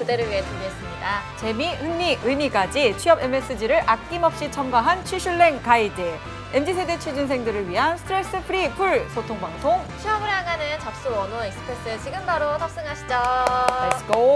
그대를 위해 준비했습니다. 재미, 흥미, 의미까지 취업 MSG를 아낌없이 첨가한 취슐랭 가이드. MZ세대 취준생들을 위한 스트레스 프리 풀 소통 방송. 취업을 향하는 접수 원호 익스프레스 지금 바로 탑승하시죠. Let's go.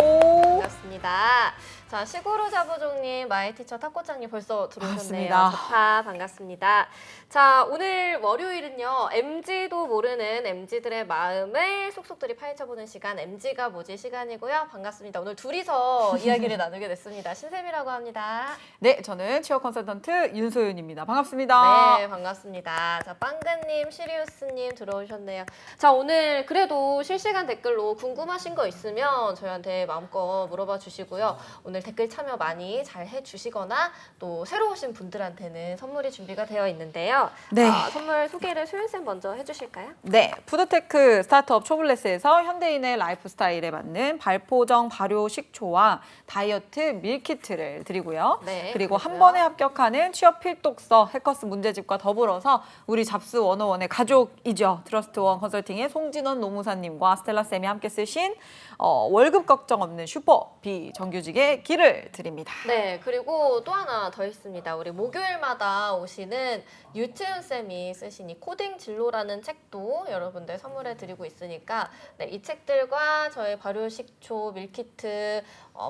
반갑습니다. 자, 시구루 자부종님, 마이티처 탁구장님 벌써 들어오셨네요. 반갑습니다. 좋다, 반갑습니다. 자, 오늘 월요일은요, MZ도 모르는 MZ들의 마음을 속속들이 파헤쳐보는 시간, MZ가 뭐지 시간이고요. 반갑습니다. 오늘 둘이서 이야기를 나누게 됐습니다. 신샘이라고 합니다. 네, 저는 취업 컨설턴트 윤소윤입니다. 반갑습니다. 네, 반갑습니다. 자, 빵근님, 시리우스님 들어오셨네요. 자, 오늘 그래도 실시간 댓글로 궁금하신 거 있으면 저희한테 마음껏 물어봐 주시고요. 오늘 댓글 참여 많이 잘 해주시거나 또 새로 오신 분들한테는 선물이 준비가 되어 있는데요. 네. 선물 소개를 소윤쌤 먼저 해주실까요? 네, 푸드테크 스타트업 초블레스에서 현대인의 라이프 스타일에 맞는 발포정 발효 식초와 다이어트 밀키트를 드리고요. 네, 그리고 그리고요. 한 번에 합격하는 취업 필독서 해커스 문제집과 더불어서 우리 잡스 101의 가족이죠. 트러스트원 컨설팅의 송진원 노무사님과 스텔라쌤이 함께 쓰신 월급 걱정 없는 슈퍼 비정규직의 길을 드립니다. 네, 그리고 또 하나 더 있습니다. 우리 목요일마다 오시는 유채윤 쌤이 쓰신 이 코딩 진로라는 책도 여러분들 선물해 드리고 있으니까 네, 이 책들과 저희 발효식초 밀키트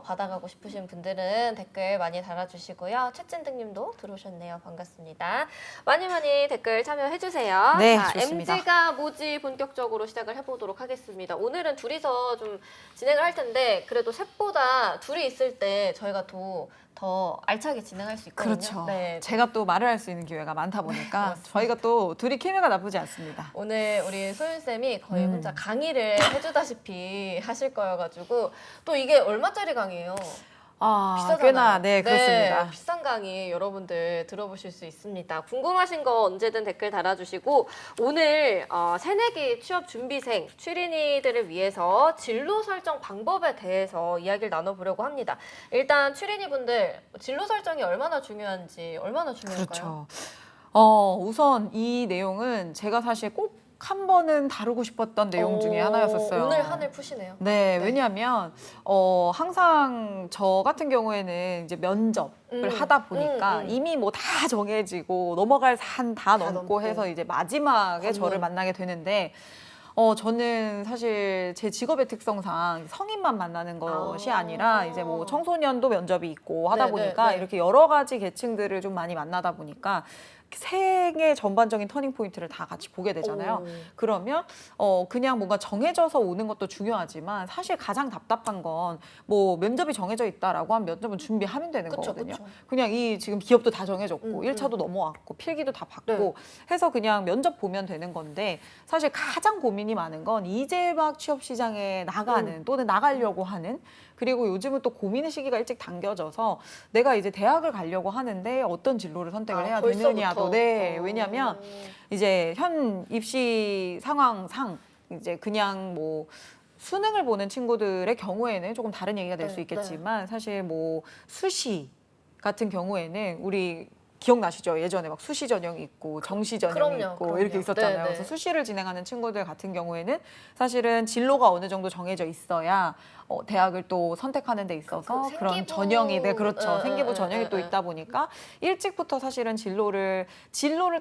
받아가고 싶으신 분들은 댓글 많이 달아주시고요. 채찐등님도 들어오셨네요. 반갑습니다. 많이 댓글 참여해주세요. 네, 자, 좋습니다. MZ가 뭐지 본격적으로 시작을 해보도록 하겠습니다. 오늘은 둘이서 좀 진행을 할 텐데 그래도 셋보다 둘이 있을 때 저희가 더 알차게 진행할 수 있거든요. 그렇죠. 네. 제가 또 말을 할 수 있는 기회가 많다 보니까 저희가 또 둘이 케미가 나쁘지 않습니다. 오늘 우리 소윤쌤이 거의 혼자 강의를 해주다시피 하실 거여가지고 또 이게 얼마짜리 강의예요? 비싸잖아요. 꽤나 네, 그렇습니다. 비싼 강의 여러분들 들어보실 수 있습니다. 궁금하신 거 언제든 댓글 달아주시고 오늘 새내기 취업 준비생 취린이들을 위해서 진로 설정 방법에 대해서 이야기를 나눠보려고 합니다. 일단 취린이 분들 진로 설정이 얼마나 중요한지 얼마나 중요할까요? 그렇죠. 우선 이 내용은 제가 사실 꼭 한 번은 다루고 싶었던 내용 중에 하나였었어요. 오늘 한을 푸시네요. 네, 네. 왜냐하면 항상 저 같은 경우에는 이제 면접을 하다 보니까 이미 뭐 다 정해지고 넘어갈 산 다 넘고 넘고. 해서 이제 마지막에 저를 만나게 되는데 저는 사실 제 직업의 특성상 성인만 만나는 것이 아니라 이제 뭐 청소년도 면접이 있고 하다 네, 보니까 네. 이렇게 여러 가지 계층들을 좀 많이 만나다 보니까 생애 전반적인 터닝 포인트를 다 같이 보게 되잖아요. 그러면 그냥 뭔가 정해져서 오는 것도 중요하지만 사실 가장 답답한 건 뭐 면접이 정해져 있다라고 하면 면접은 준비하면 되는 그쵸, 거거든요. 그쵸. 그냥 이 지금 기업도 다 정해졌고 1차도 넘어왔고 필기도 다 받고 네. 해서 그냥 면접 보면 되는 건데 사실 가장 고민이 많은 건 이제 막 취업 시장에 나가는 또는 나가려고 하는 그리고 요즘은 또 고민의 시기가 일찍 당겨져서 내가 이제 대학을 가려고 하는데 어떤 진로를 선택을 해야 벌써부터? 되느냐도 네. 왜냐하면 이제 현 입시 상황상 이제 그냥 뭐 수능을 보는 친구들의 경우에는 조금 다른 얘기가 될 수 네, 있겠지만 사실 뭐 수시 같은 경우에는 우리 기억나시죠? 예전에 막 수시 전형이 있고 정시 전형이 그럼요, 있고 그럼요. 이렇게 있었잖아요. 네, 네. 그래서 수시를 진행하는 친구들 같은 경우에는 사실은 진로가 어느 정도 정해져 있어야 대학을 또 선택하는 데 있어서 그 그런 생기부. 전형이 그렇죠. 생기부 전형이 또 에. 있다 보니까 일찍부터 사실은 진로를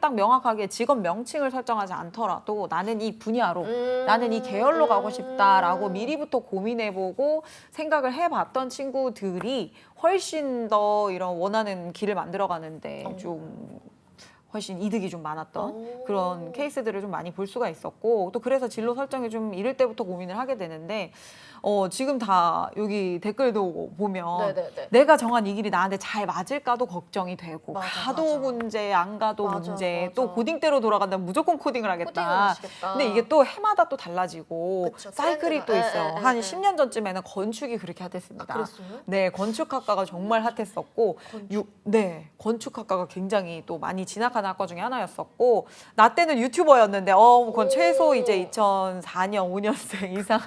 딱 명확하게 직업 명칭을 설정하지 않더라도 나는 이 분야로 나는 이 계열로 가고 싶다라고 미리부터 고민해보고 생각을 해봤던 친구들이 훨씬 더 이런 원하는 길을 만들어가는데 좀 훨씬 이득이 좀 많았던 그런 케이스들을 좀 많이 볼 수가 있었고 또 그래서 진로 설정이 좀 이럴 때부터 고민을 하게 되는데 지금 다 여기 댓글도 보면 네네네. 내가 정한 이 길이 나한테 잘 맞을까도 걱정이 되고 맞아, 가도 맞아. 문제 안 가도 맞아, 문제 맞아. 또 고딩대로 돌아간다면 무조건 코딩을 코딩을 하겠다. 하시겠다. 근데 이게 또 해마다 또 달라지고 그쵸, 사이클이 트렌드가. 또 있어요. 에, 에, 한 에. 10년 전쯤에는 건축이 그렇게 핫했습니다. 그랬어요? 네, 건축학과가 정말 핫했었고, 네, 건축학과가 굉장히 또 많이 진학하는 학과 중에 하나였었고, 나 때는 유튜버였는데, 그건 최소 이제 2004년, 5년생 이상.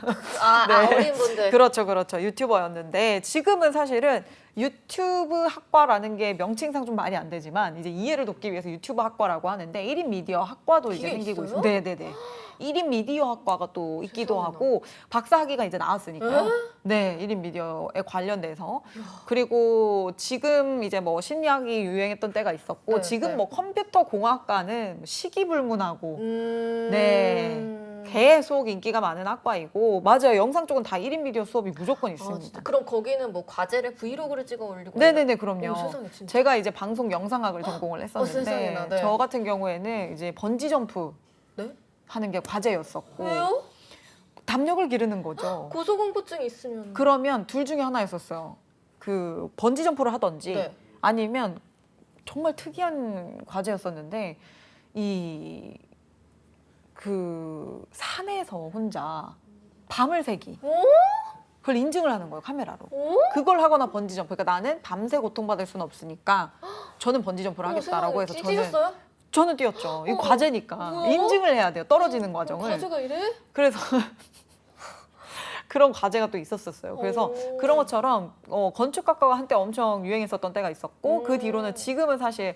어린 분들. 그렇죠. 유튜버였는데, 지금은 사실은 유튜브 학과라는 게 명칭상 좀 말이 안 되지만 이제 이해를 돕기 위해서 유튜브 학과라고 하는데 1인 미디어 학과도 이제 그게 생기고 있어요? 있어요. 네네네. 1인 미디어 학과가 또 있기도 세상에나. 하고 박사학위가 이제 나왔으니까요. 네, 1인 미디어에 관련돼서. 그리고 지금 이제 뭐 심리학이 유행했던 때가 있었고 네, 지금 네. 뭐 컴퓨터 공학과는 시기불문하고 네. 네. 계속 인기가 많은 학과이고 맞아요. 영상 쪽은 다 1인 미디어 수업이 무조건 아, 있습니다. 진짜. 그럼 거기는 뭐 과제를 브이로그를 찍어 올리고 네네네 이래요? 그럼요. 오, 세상에 진짜. 제가 이제 방송 영상학을 전공을 했었는데 세상에나, 네. 저 같은 경우에는 이제 번지 점프 네? 하는 게 과제였었고 왜요? 담력을 기르는 거죠. 고소공포증 있으면 그러면 둘 중에 하나였었어요. 그 번지 점프를 하든지 네. 아니면 정말 특이한 과제였었는데 그 산에서 혼자 밤을 새기 오? 그걸 인증을 하는 거예요 카메라로. 오? 그걸 하거나 번지 점프. 그러니까 나는 밤새 고통받을 수는 없으니까 저는 번지 점프를 하겠다라고 해서 찢으셨어요? 저는 뛰었죠. 이거 우와. 과제니까 우와. 인증을 해야 돼요. 떨어지는 과정을. 과제가 이래? 그래서 그런 과제가 또 있었었어요. 그래서 오. 그런 것처럼 건축학과가 한때 엄청 유행했었던 때가 있었고 그 음. 뒤로는 지금은 사실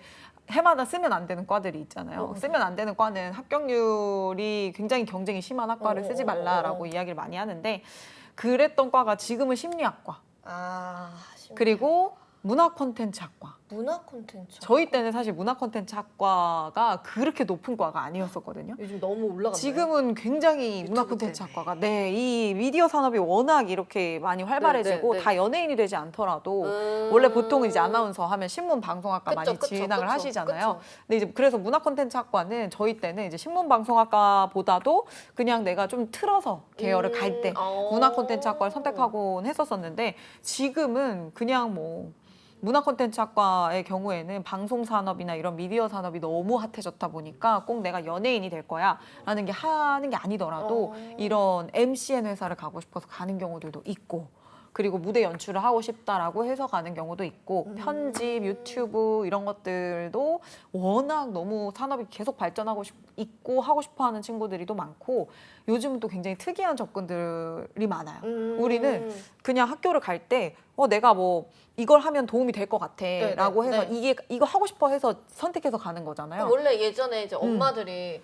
해마다 쓰면 안 되는 과들이 있잖아요. 쓰면 안 되는 과는 합격률이 굉장히 경쟁이 심한 학과를 쓰지 말라라고 이야기를 많이 하는데 그랬던 과가 지금은 심리학과 아, 그리고 문화 콘텐츠 학과. 문화 콘텐츠. 저희 때는 사실 문화 콘텐츠 학과가 그렇게 높은 과가 아니었었거든요. 요즘 너무 올라갔나요? 지금은 굉장히 문화 유튜브 콘텐츠 때문에. 학과가 이 미디어 산업이 워낙 이렇게 많이 활발해지고 네, 네. 다 연예인이 되지 않더라도 음. 원래 보통은 이제 아나운서 하면 신문 방송학과 많이 그쵸, 진학을 그쵸, 하시잖아요. 그쵸. 근데 이제 그래서 문화 콘텐츠 학과는 저희 때는 이제 신문 방송학과보다도 그냥 내가 좀 틀어서 계열을 갈 때 문화 콘텐츠 학과를 선택하곤 했었었는데 지금은 그냥 뭐 문화 콘텐츠 학과의 경우에는 방송 산업이나 이런 미디어 산업이 너무 핫해졌다 보니까 꼭 내가 연예인이 될 거야 라는 게 하는 게 아니더라도 이런 MCN 회사를 가고 싶어서 가는 경우들도 있고 그리고 무대 연출을 하고 싶다라고 해서 가는 경우도 있고 편집, 유튜브 이런 것들도 워낙 너무 산업이 계속 발전하고 있고 하고 싶어 하는 친구들이 또 많고 요즘은 또 굉장히 특이한 접근들이 많아요. 우리는 그냥 학교를 갈 때 내가 뭐 이걸 하면 도움이 될 것 같아 라고 해서 이거 하고 싶어 해서 선택해서 가는 거잖아요. 원래 예전에 이제 엄마들이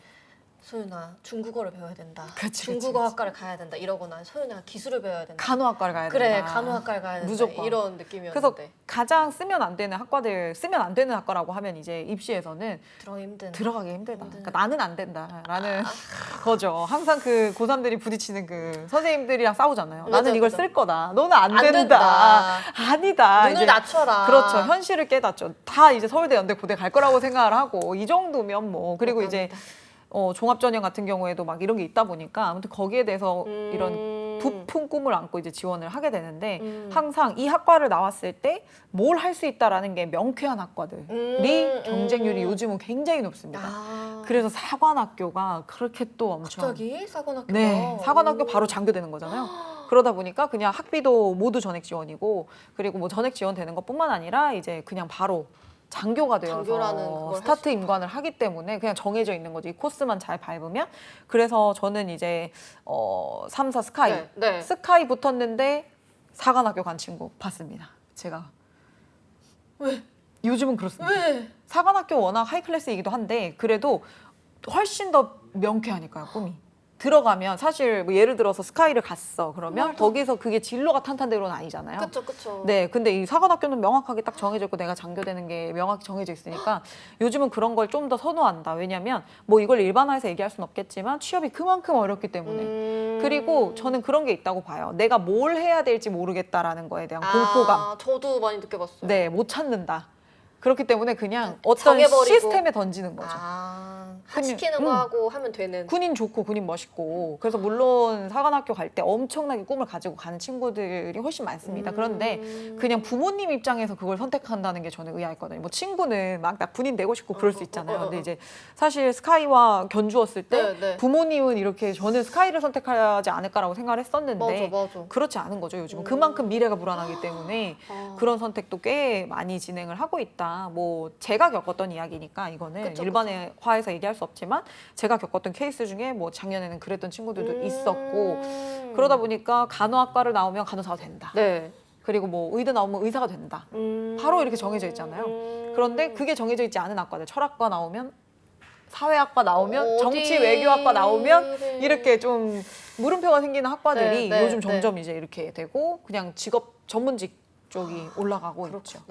소윤아 중국어를 배워야 된다. 그치, 중국어 그치. 학과를 가야 된다. 이러거나 소윤아 기술을 배워야 된다. 간호학과를 가야 그래 된다. 간호학과를 가야 된다. 무조건. 이런 느낌이었는데. 그래서 가장 쓰면 안 되는 학과들, 쓰면 안 되는 학과라고 하면 이제 입시에서는 들어가기 힘든. 들어가기 힘들다. 그러니까 나는 안 된다라는 거죠. 항상 그 고3들이 부딪히는 그 선생님들이랑 싸우잖아요. 맞아, 나는 이걸 맞아. 쓸 거다. 너는 안 안 된다. 아니다. 눈을 이제 낮춰라. 그렇죠. 현실을 깨닫죠. 다 이제 서울대, 연대, 고대 갈 거라고 생각을 하고 이 정도면 뭐 그리고 이제 종합전형 같은 경우에도 막 이런 게 있다 보니까 아무튼 거기에 대해서 이런 부푼 꿈을 안고 이제 지원을 하게 되는데 항상 이 학과를 나왔을 때 뭘 할 수 있다라는 게 명쾌한 학과들이 경쟁률이 요즘은 굉장히 높습니다. 그래서 사관학교가 그렇게 또 엄청 갑자기 사관학교가 네, 사관학교 바로 장교되는 거잖아요. 그러다 보니까 그냥 학비도 모두 전액 지원이고 그리고 뭐 전액 지원되는 것뿐만 아니라 이제 그냥 바로 장교가 되어서 장교라는 그걸 스타트 임관을 하기 때문에 그냥 정해져 있는 거지. 이 코스만 잘 밟으면. 그래서 저는 이제 3, 4 스카이. 네. 스카이 붙었는데 사관학교 간 친구 봤습니다. 제가. 왜? 요즘은 그렇습니다. 왜? 사관학교 워낙 하이클래스이기도 한데 그래도 훨씬 더 명쾌하니까요, 꿈이. 들어가면 사실 뭐 예를 들어서 스카이를 갔어. 그러면 거기서 그게 진로가 탄탄대로는 아니잖아요. 그쵸. 네, 근데 이 사관학교는 명확하게 딱 정해져 있고 내가 장교되는 게 명확히 정해져 있으니까 요즘은 그런 걸 좀 더 선호한다. 왜냐면 뭐 이걸 일반화해서 얘기할 수는 없겠지만 취업이 그만큼 어렵기 때문에. 그리고 저는 그런 게 있다고 봐요. 내가 뭘 해야 될지 모르겠다라는 거에 대한 공포감. 저도 많이 느껴봤어요. 네, 못 찾는다. 그렇기 때문에 그냥 어떤 정해버리고. 시스템에 던지는 거죠. 시키는 거 하고 하면 되는. 군인 좋고 군인 멋있고 그래서 물론 사관학교 갈 때 엄청나게 꿈을 가지고 가는 친구들이 훨씬 많습니다. 그런데 그냥 부모님 입장에서 그걸 선택한다는 게 저는 의아했거든요. 뭐 친구는 막 나 군인 되고 싶고 그럴 수 있잖아요. 근데 이제 사실 스카이와 견주었을 때 네. 부모님은 이렇게 저는 스카이를 선택하지 않을까라고 생각을 했었는데 맞아. 그렇지 않은 거죠. 요즘은 그만큼 미래가 불안하기 때문에 그런 선택도 꽤 많이 진행을 하고 있다. 뭐 제가 겪었던 이야기니까 이거는 그쵸. 일반화해서 얘기할 수 없지만 제가 겪었던 케이스 중에 뭐 작년에는 그랬던 친구들도 있었고 그러다 보니까 간호학과를 나오면 간호사가 된다. 네. 그리고 뭐 의대 나오면 의사가 된다. 바로 이렇게 정해져 있잖아요. 그런데 그게 정해져 있지 않은 학과들, 철학과 나오면, 사회학과 나오면, 정치 외교학과 나오면 이렇게 좀 물음표가 생기는 학과들이 네, 네, 요즘 점점 네. 이제 이렇게 되고 그냥 직업 전문직 쪽이 올라가고 있죠.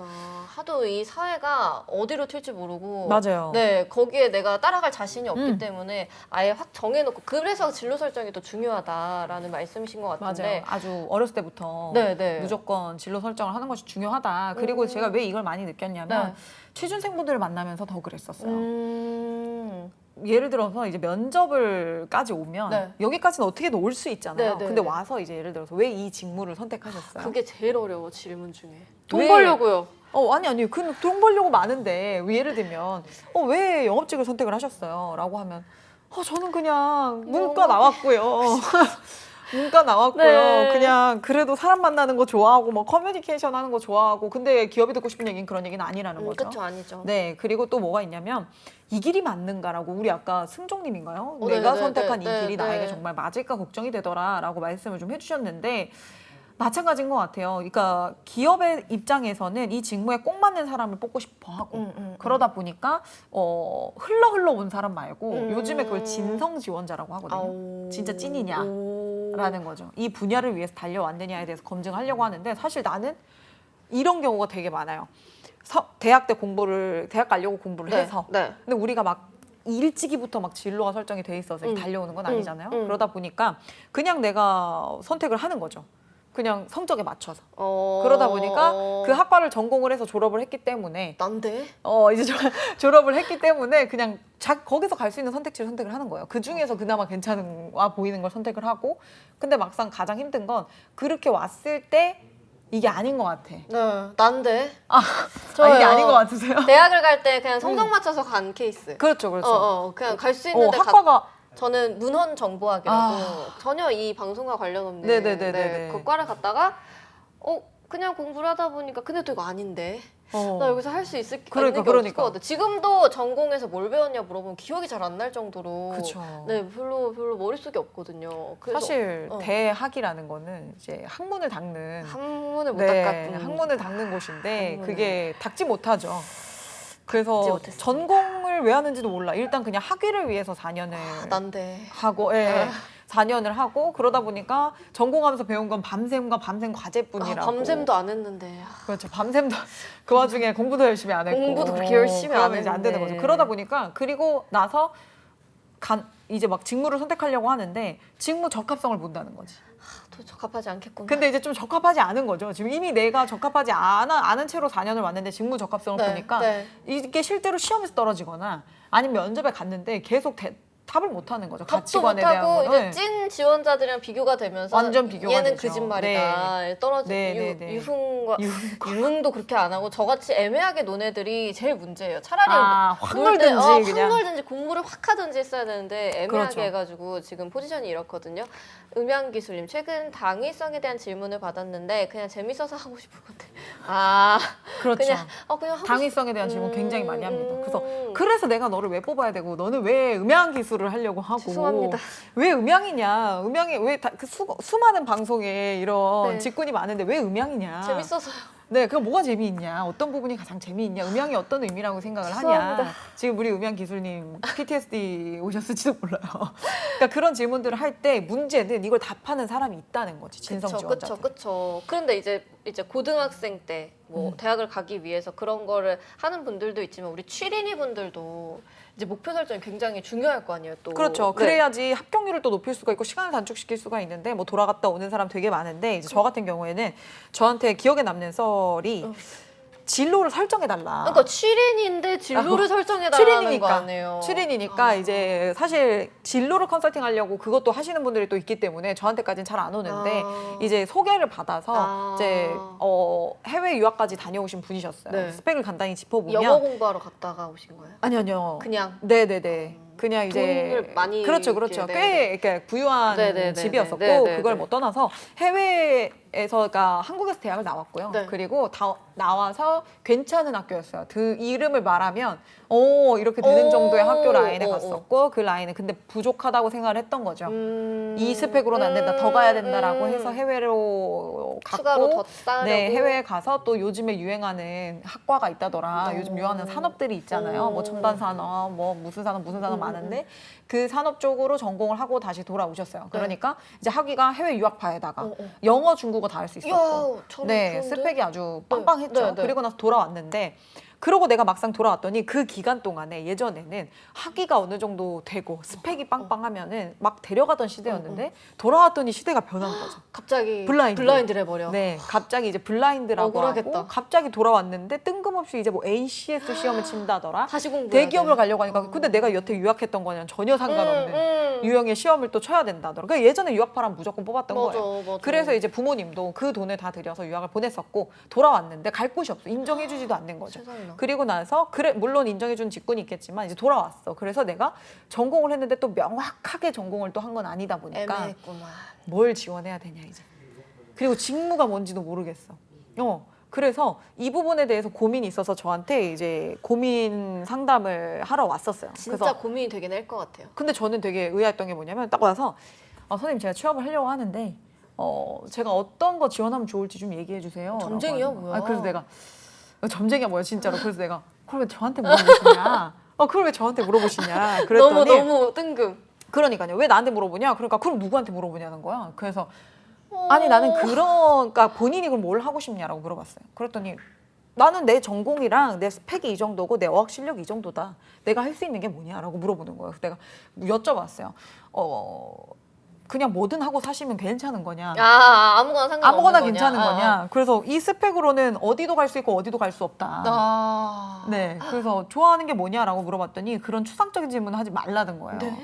하도 이 사회가 어디로 튈지 모르고 맞아요. 네, 거기에 내가 따라갈 자신이 없기 음. 때문에 아예 확 정해놓고 그래서 진로 설정이 더 중요하다라는 말씀이신 것 같은데 맞아요. 아주 어렸을 때부터 네, 네. 무조건 진로 설정을 하는 것이 중요하다. 그리고 제가 왜 이걸 많이 느꼈냐면 네. 취준생분들을 만나면서 더 그랬었어요. 음. 예를 들어서 이제 면접을까지 오면 네. 여기까지는 어떻게든 올 수 있잖아요. 네, 네, 근데 네. 와서 이제 예를 들어서 왜 이 직무를 선택하셨어요? 그게 제일 어려워 질문 중에. 돈 왜? 벌려고요. 아니 돈 벌려고 많은데 예를 들면 왜 영업직을 선택을 하셨어요? 라고 하면 저는 그냥 문과 나왔고요. 문과 나왔고요. 네. 그냥 그래도 사람 만나는 거 좋아하고 뭐 커뮤니케이션 하는 거 좋아하고 근데 기업이 듣고 싶은 얘기는 그런 얘기는 아니라는 거죠. 그렇죠, 아니죠. 네, 그리고 또 뭐가 있냐면 이 길이 맞는가라고 우리 아까 승종님인가요? 네, 내가 네, 선택한 네, 이 길이 네, 나에게 네. 정말 맞을까 걱정이 되더라라고 말씀을 좀 해주셨는데 마찬가지인 것 같아요. 그러니까 기업의 입장에서는 이 직무에 꼭 맞는 사람을 뽑고 싶어 하고 그러다 보니까 흘러 온 사람 말고 요즘에 그걸 진성 지원자라고 하거든요. 아오. 진짜 찐이냐? 오. 라는 거죠. 이 분야를 위해서 달려왔느냐에 대해서 검증하려고 하는데 사실 나는 이런 경우가 되게 많아요. 대학 가려고 공부를 네, 해서 네. 근데 우리가 막 일찍이부터 막 진로가 설정이 돼 있어서 달려오는 건 아니잖아요. 그러다 보니까 그냥 내가 선택을 하는 거죠. 그냥 성적에 맞춰서. 그러다 보니까 그 학과를 전공을 해서 졸업을 했기 때문에 난데? 이제 졸업을 했기 때문에 그냥 거기서 갈 수 있는 선택지를 선택을 하는 거예요. 그 중에서 그나마 괜찮아 보이는 걸 선택을 하고 근데 막상 가장 힘든 건 그렇게 왔을 때 이게 아닌 것 같아. 네, 난데? 이게 아닌 것 같으세요? 대학을 갈 때 그냥 성적 맞춰서 간 케이스. 그렇죠, 그렇죠. 그냥 갈 수 있는데 학과가 저는 문헌정보학이라고 전혀 이 방송과 관련 없는 네네네네네. 그 과를 갔다가 그냥 공부를 하다 보니까 근데 또 이거 아닌데 나 여기서 할 수 있을 그러니까. 없을 것 같아. 지금도 전공에서 뭘 배웠냐 물어보면 기억이 잘 안 날 정도로 그쵸. 네, 별로 머릿속에 없거든요. 그래서 사실 대학이라는 거는 이제 학문을 닦는 한문을 못 네, 닦았던 학문을 닦는 곳인데 학문을. 그게 닦지 못하죠. 그래서 못했습니다. 전공을 왜 하는지도 몰라. 일단 그냥 학위를 위해서 4년을 난데 하고 4년을 하고 그러다 보니까 전공하면서 배운 건 밤샘 과제뿐이라고. 밤샘도 안 했는데 그렇죠. 밤샘도 그 와중에 공부도 열심히 안 했고 공부도 그렇게 열심히 안 그러면 이제 안 되는 했는데. 거죠. 그러다 보니까 그리고 나서 이제 막 직무를 선택하려고 하는데 직무 적합성을 본다는 거지. 또 적합하지 않겠구나. 근데 이제 좀 적합하지 않은 거죠. 지금 이미 내가 적합하지 않은 채로 4년을 왔는데 직무 적합성을 보니까 이게 실제로 시험에서 떨어지거나 아니면 면접에 갔는데 계속 답을 못 하는 거죠. 답도 가치관에 대한 못하고 거는. 이제 찐 지원자들이랑 비교가 되면서 완전 비교가 얘는 되죠. 거짓말이다. 떨어지고 네. 유흥도 그렇게 안 하고 저같이 애매하게 논 애들이 제일 문제예요. 차라리 확 놀 때, 놀든지 그냥. 확 놀든지 공부를 확 하든지 했어야 되는데 애매하게 그렇죠. 해가지고 지금 포지션이 이렇거든요. 음향기술님 최근 당위성에 대한 질문을 받았는데 그냥 재밌어서 하고 싶은 건데 그렇죠. 그냥 하고 당위성에 대한 질문 굉장히 많이 합니다. 그래서 내가 너를 왜 뽑아야 되고 너는 왜 음향 기술을 하려고 하고 죄송합니다. 왜 음향이냐? 음향이 왜 그 수많은 방송에 이런 네. 직군이 많은데 왜 음향이냐? 재밌어서요. 네, 그럼 뭐가 재미있냐? 어떤 부분이 가장 재미있냐? 음향이 어떤 의미라고 생각을 하냐? 죄송합니다. 지금 우리 음향 기술님 PTSD 오셨을지도 몰라요. 그러니까 그런 질문들을 할 때 문제는 이걸 답하는 사람이 있다는 거지. 진성 지원자들. 그렇죠. 그런데 이제 고등학생 때 뭐 대학을 가기 위해서 그런 거를 하는 분들도 있지만 우리 취린이 분들도 이제 목표 설정이 굉장히 중요할 거 아니에요. 또 그렇죠. 그래야지 합격률을 또 높일 수가 있고 시간을 단축시킬 수가 있는데 뭐 돌아갔다 오는 사람 되게 많은데 이제 저 같은 경우에는 저한테 기억에 남는 썰이 진로를 설정해달라. 그러니까 취린인데 진로를 설정해달라는 거 아니에요. 취린이니까 이제 사실 진로를 컨설팅하려고 그것도 하시는 분들이 또 있기 때문에 저한테까지는 잘 안 오는데 이제 소개를 받아서 이제 해외 유학까지 다녀오신 분이셨어요. 네. 스펙을 간단히 짚어보면 영어 공부하러 갔다가 오신 거예요? 아니요. 그냥 네네네. 그냥 이제 돈을 많이 그렇죠. 이렇게, 꽤 이렇게 부유한 네네네네. 집이었었고 네네네. 그걸 뭐 떠나서 해외에 그러니까 한국에서 대학을 나왔고요. 네. 그리고 나와서 괜찮은 학교였어요. 그 이름을 말하면 이렇게 되는 오, 정도의 학교 라인에 오, 갔었고 그 라인은 근데 부족하다고 생각을 했던 거죠. 이 스펙으로는 안 된다. 더 가야 된다라고 해서 해외로 추가로 더 갔고 따려고. 네, 해외에 가서 또 요즘에 유행하는 학과가 있다더라. 오. 요즘 유행하는 산업들이 있잖아요. 오. 뭐 첨단 산업, 뭐 무슨 산업 많은데 그 산업 쪽으로 전공을 하고 다시 돌아오셨어요. 그러니까 이제 학위가 해외 유학파에다가 영어, 중국어 다 할 수 있었고. 이야, 참 네, 좋은데? 스펙이 아주 빵빵했죠. 네, 네. 그리고 나서 돌아왔는데 그러고 내가 막상 돌아왔더니 그 기간 동안에 예전에는 학위가 어느 정도 되고 스펙이 빵빵하면은 막 데려가던 시대였는데 돌아왔더니 시대가 변한 거죠. 갑자기 블라인드. 블라인드를 해버려. 네, 갑자기 이제 블라인드라고 억울하겠다. 하고 갑자기 돌아왔는데 뜬금없이 이제 뭐 ACS 시험을 친다더라. 다시 공부해야 대기업을 돼. 가려고 하니까 근데 내가 여태 유학했던 거랑 전혀 상관없는 유형의 시험을 또 쳐야 된다더라. 그러니까 예전에 유학파란 무조건 뽑았던 맞아, 거예요. 맞아. 그래서 이제 부모님도 그 돈을 다 들여서 유학을 보냈었고 돌아왔는데 갈 곳이 없어. 인정해주지도 않는 거죠. 세상에나. 그리고 나서 그래 물론 인정해준 직군이 있겠지만 이제 돌아왔어. 그래서 내가 전공을 했는데 또 명확하게 전공을 또 한 건 아니다 보니까 애매했구만. 뭘 지원해야 되냐 이제. 그리고 직무가 뭔지도 모르겠어. 그래서 이 부분에 대해서 고민이 있어서 저한테 이제 고민 상담을 하러 왔었어요. 진짜 그래서 고민이 되긴 할 것 같아요. 근데 저는 되게 의아했던 게 뭐냐면 딱 와서 선생님 제가 취업을 하려고 하는데 제가 어떤 거 지원하면 좋을지 좀 얘기해 주세요. 점쟁이야, 라고 하는 거예요. 뭐야. 그래서 내가 점쟁이야 뭐야 진짜로. 그래서 내가 그걸 왜 저한테 물어보시냐. 그걸 왜 저한테 물어보시냐. 그랬더니 너무 뜬금. 그러니까요. 왜 나한테 물어보냐? 그러니까 그럼 누구한테 물어보냐는 거야. 그래서 아니 나는 그러니까 본인이 그럼 뭘 하고 싶냐라고 물어봤어요. 그랬더니 나는 내 전공이랑 내 스펙이 이 정도고 내 어학 실력이 이 정도다. 내가 할 수 있는 게 뭐냐라고 물어보는 거예요. 그래서 내가 여쭤봤어요. 그냥 뭐든 하고 사시면 괜찮은 거냐? 아무거나 상관없는 아무거나 거냐? 괜찮은 거냐? 그래서 이 스펙으로는 어디도 갈 수 있고 어디도 갈 수 없다. 네, 그래서 좋아하는 게 뭐냐라고 물어봤더니 그런 추상적인 질문을 하지 말라는 거예요. 네?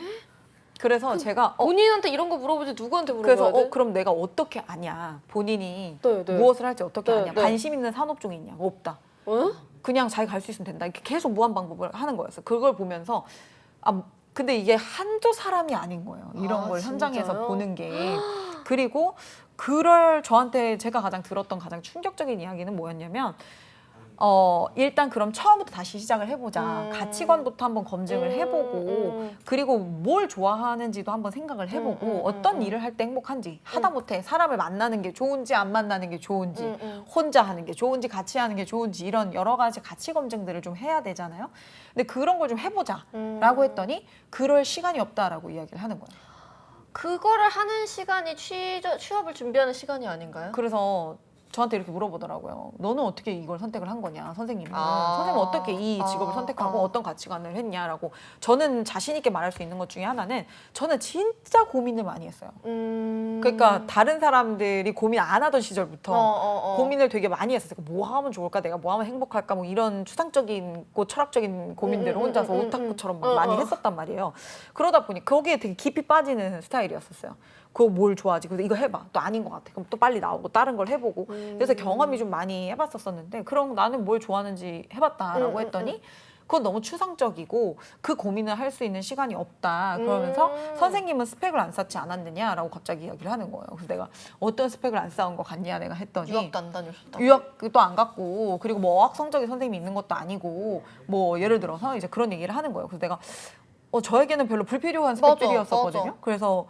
그래서 제가 본인한테 이런 거 물어보지 누구한테 물어봐야 그래서 돼? 그럼 내가 어떻게 아냐? 본인이 네, 네. 무엇을 할지 어떻게 네, 아냐? 네. 관심 있는 산업 중에 있냐? 없다. 그냥 자기 갈 수 있으면 된다. 이렇게 계속 무한 반복을 하는 거였어요. 그걸 보면서 근데 이게 한두 사람이 아닌 거예요. 이런 걸 현장에서 진짜요? 보는 게. 그리고 그럴 저한테 제가 가장 들었던 가장 충격적인 이야기는 뭐였냐면 일단 그럼 처음부터 다시 시작을 해보자. 가치관부터 한번 검증을 해보고 그리고 뭘 좋아하는지도 한번 생각을 해보고 어떤 일을 할 때 행복한지 하다못해 사람을 만나는 게 좋은지 안 만나는 게 좋은지 혼자 하는 게 좋은지 같이 하는 게 좋은지 이런 여러 가지 가치 검증들을 좀 해야 되잖아요. 근데 그런 걸 좀 해보자라고 했더니 그럴 시간이 없다라고 이야기를 하는 거예요. 그거를 하는 시간이 취업을 준비하는 시간이 아닌가요? 그래서 저한테 이렇게 물어보더라고요. 너는 어떻게 이걸 선택을 한 거냐, 선생님은. 아. 선생님은 어떻게 이 직업을 선택하고 어떤 가치관을 했냐라고. 저는 자신 있게 말할 수 있는 것 중에 하나는 저는 진짜 고민을 많이 했어요. 그러니까 다른 사람들이 고민 안 하던 시절부터 고민을 되게 많이 했었어요. 뭐 하면 좋을까, 내가 뭐 하면 행복할까, 뭐 이런 추상적인, 철학적인 고민들을 혼자서 오타쿠처럼 막 많이 했었단 말이에요. 그러다 보니 거기에 되게 깊이 빠지는 스타일이었었어요. 그거 뭘 좋아하지? 그래서 이거 해봐. 또 아닌 것 같아. 그럼 또 빨리 나오고 다른 걸 해보고. 그래서 경험이 좀 많이 해봤었었는데 그럼 나는 뭘 좋아하는지 해봤다라고 했더니 그건 너무 추상적이고 그 고민을 할 수 있는 시간이 없다. 그러면서 선생님은 스펙을 안 쌓지 않았느냐라고 갑자기 이야기를 하는 거예요. 그래서 내가 어떤 스펙을 안 쌓은 것 같냐 내가 했더니 유학도 안 다녔었다. 유학도 안 갔고 그리고 뭐 어학 성적인 선생님이 있는 것도 아니고 뭐 예를 들어서 이제 그런 얘기를 하는 거예요. 그래서 내가 저에게는 별로 불필요한 스펙들이었었거든요. 맞아. 그래서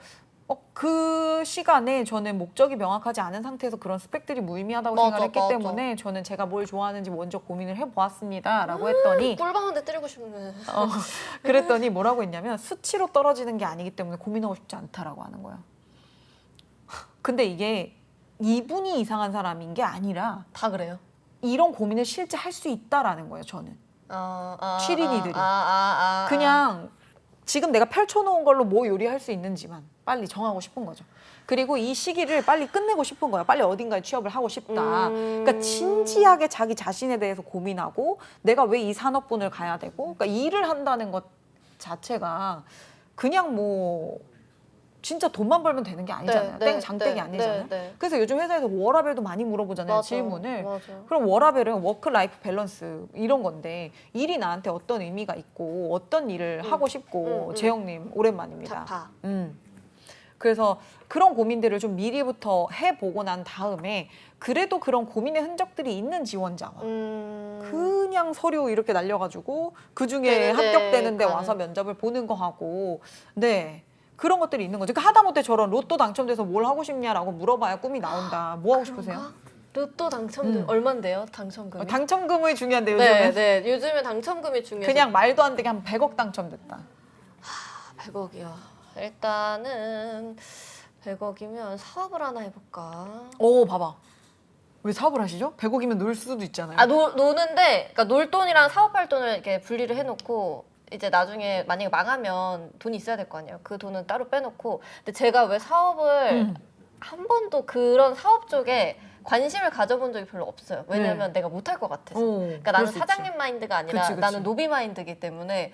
그 시간에 저는 목적이 명확하지 않은 상태에서 그런 스펙들이 무의미하다고 생각했기 때문에 저는 제가 뭘 좋아하는지 먼저 고민을 해보았습니다라고 했더니 꿀방 한 대 때리고 싶네. 그랬더니 뭐라고 했냐면 수치로 떨어지는 게 아니기 때문에 고민하고 싶지 않다라고 하는 거예요. 근데 이게 이분이 이상한 사람인 게 아니라 다 그래요? 이런 고민을 실제 할 수 있다라는 거예요. 저는 취린이들이 그냥 그냥 지금 내가 펼쳐놓은 걸로 뭐 요리할 수 있는지만 빨리 정하고 싶은 거죠. 그리고 이 시기를 빨리 끝내고 싶은 거야. 빨리 어딘가에 취업을 하고 싶다. 그러니까 진지하게 자기 자신에 대해서 고민하고 내가 왜 이 산업군을 가야 되고 그러니까 일을 한다는 것 자체가 그냥 뭐 진짜 돈만 벌면 되는 게 아니잖아요. 땡 장땡이 아니잖아요. 그래서 요즘 회사에서 워라밸도 많이 물어보잖아요. 맞아, 질문을. 맞아. 그럼 워라밸은 워크 라이프 밸런스 이런 건데 일이 나한테 어떤 의미가 있고 어떤 일을 하고 싶고 재영님 오랜만입니다. 자파. 그래서 그런 고민들을 좀 미리부터 해보고 난 다음에 그래도 그런 고민의 흔적들이 있는 지원자와 그냥 서류 이렇게 날려가지고 그중에 네네, 합격되는데 가는. 와서 면접을 보는 거 하고 네 그런 것들이 있는 거죠. 그러니까 하다못해 저런 로또 당첨돼서 뭘 하고 싶냐라고 물어봐야 꿈이 나온다. 뭐 하고 싶으세요? 로또 당첨금 얼만데요? 당첨금이? 당첨금이 중요한데 요즘은 네. 요즘에 당첨금이 중요해서 그냥 말도 안 되게 한 100억 당첨됐다. 100억이요. 일단은 100억이면 사업을 하나 해볼까? 오 봐봐. 왜 사업을 하시죠? 100억이면 놀 수도 있잖아요. 아 노는데 그러니까 놀 돈이랑 사업할 돈을 이렇게 분리를 해놓고 이제 나중에 만약에 망하면 돈이 있어야 될 거 아니에요. 그 돈은 따로 빼놓고. 근데 제가 왜 사업을 한 번도 그런 사업 쪽에 관심을 가져본 적이 별로 없어요. 왜냐면 내가 못할 것 같아서. 그러니까 나는 사장님 마인드가 아니라 그치. 나는 노비 마인드이기 때문에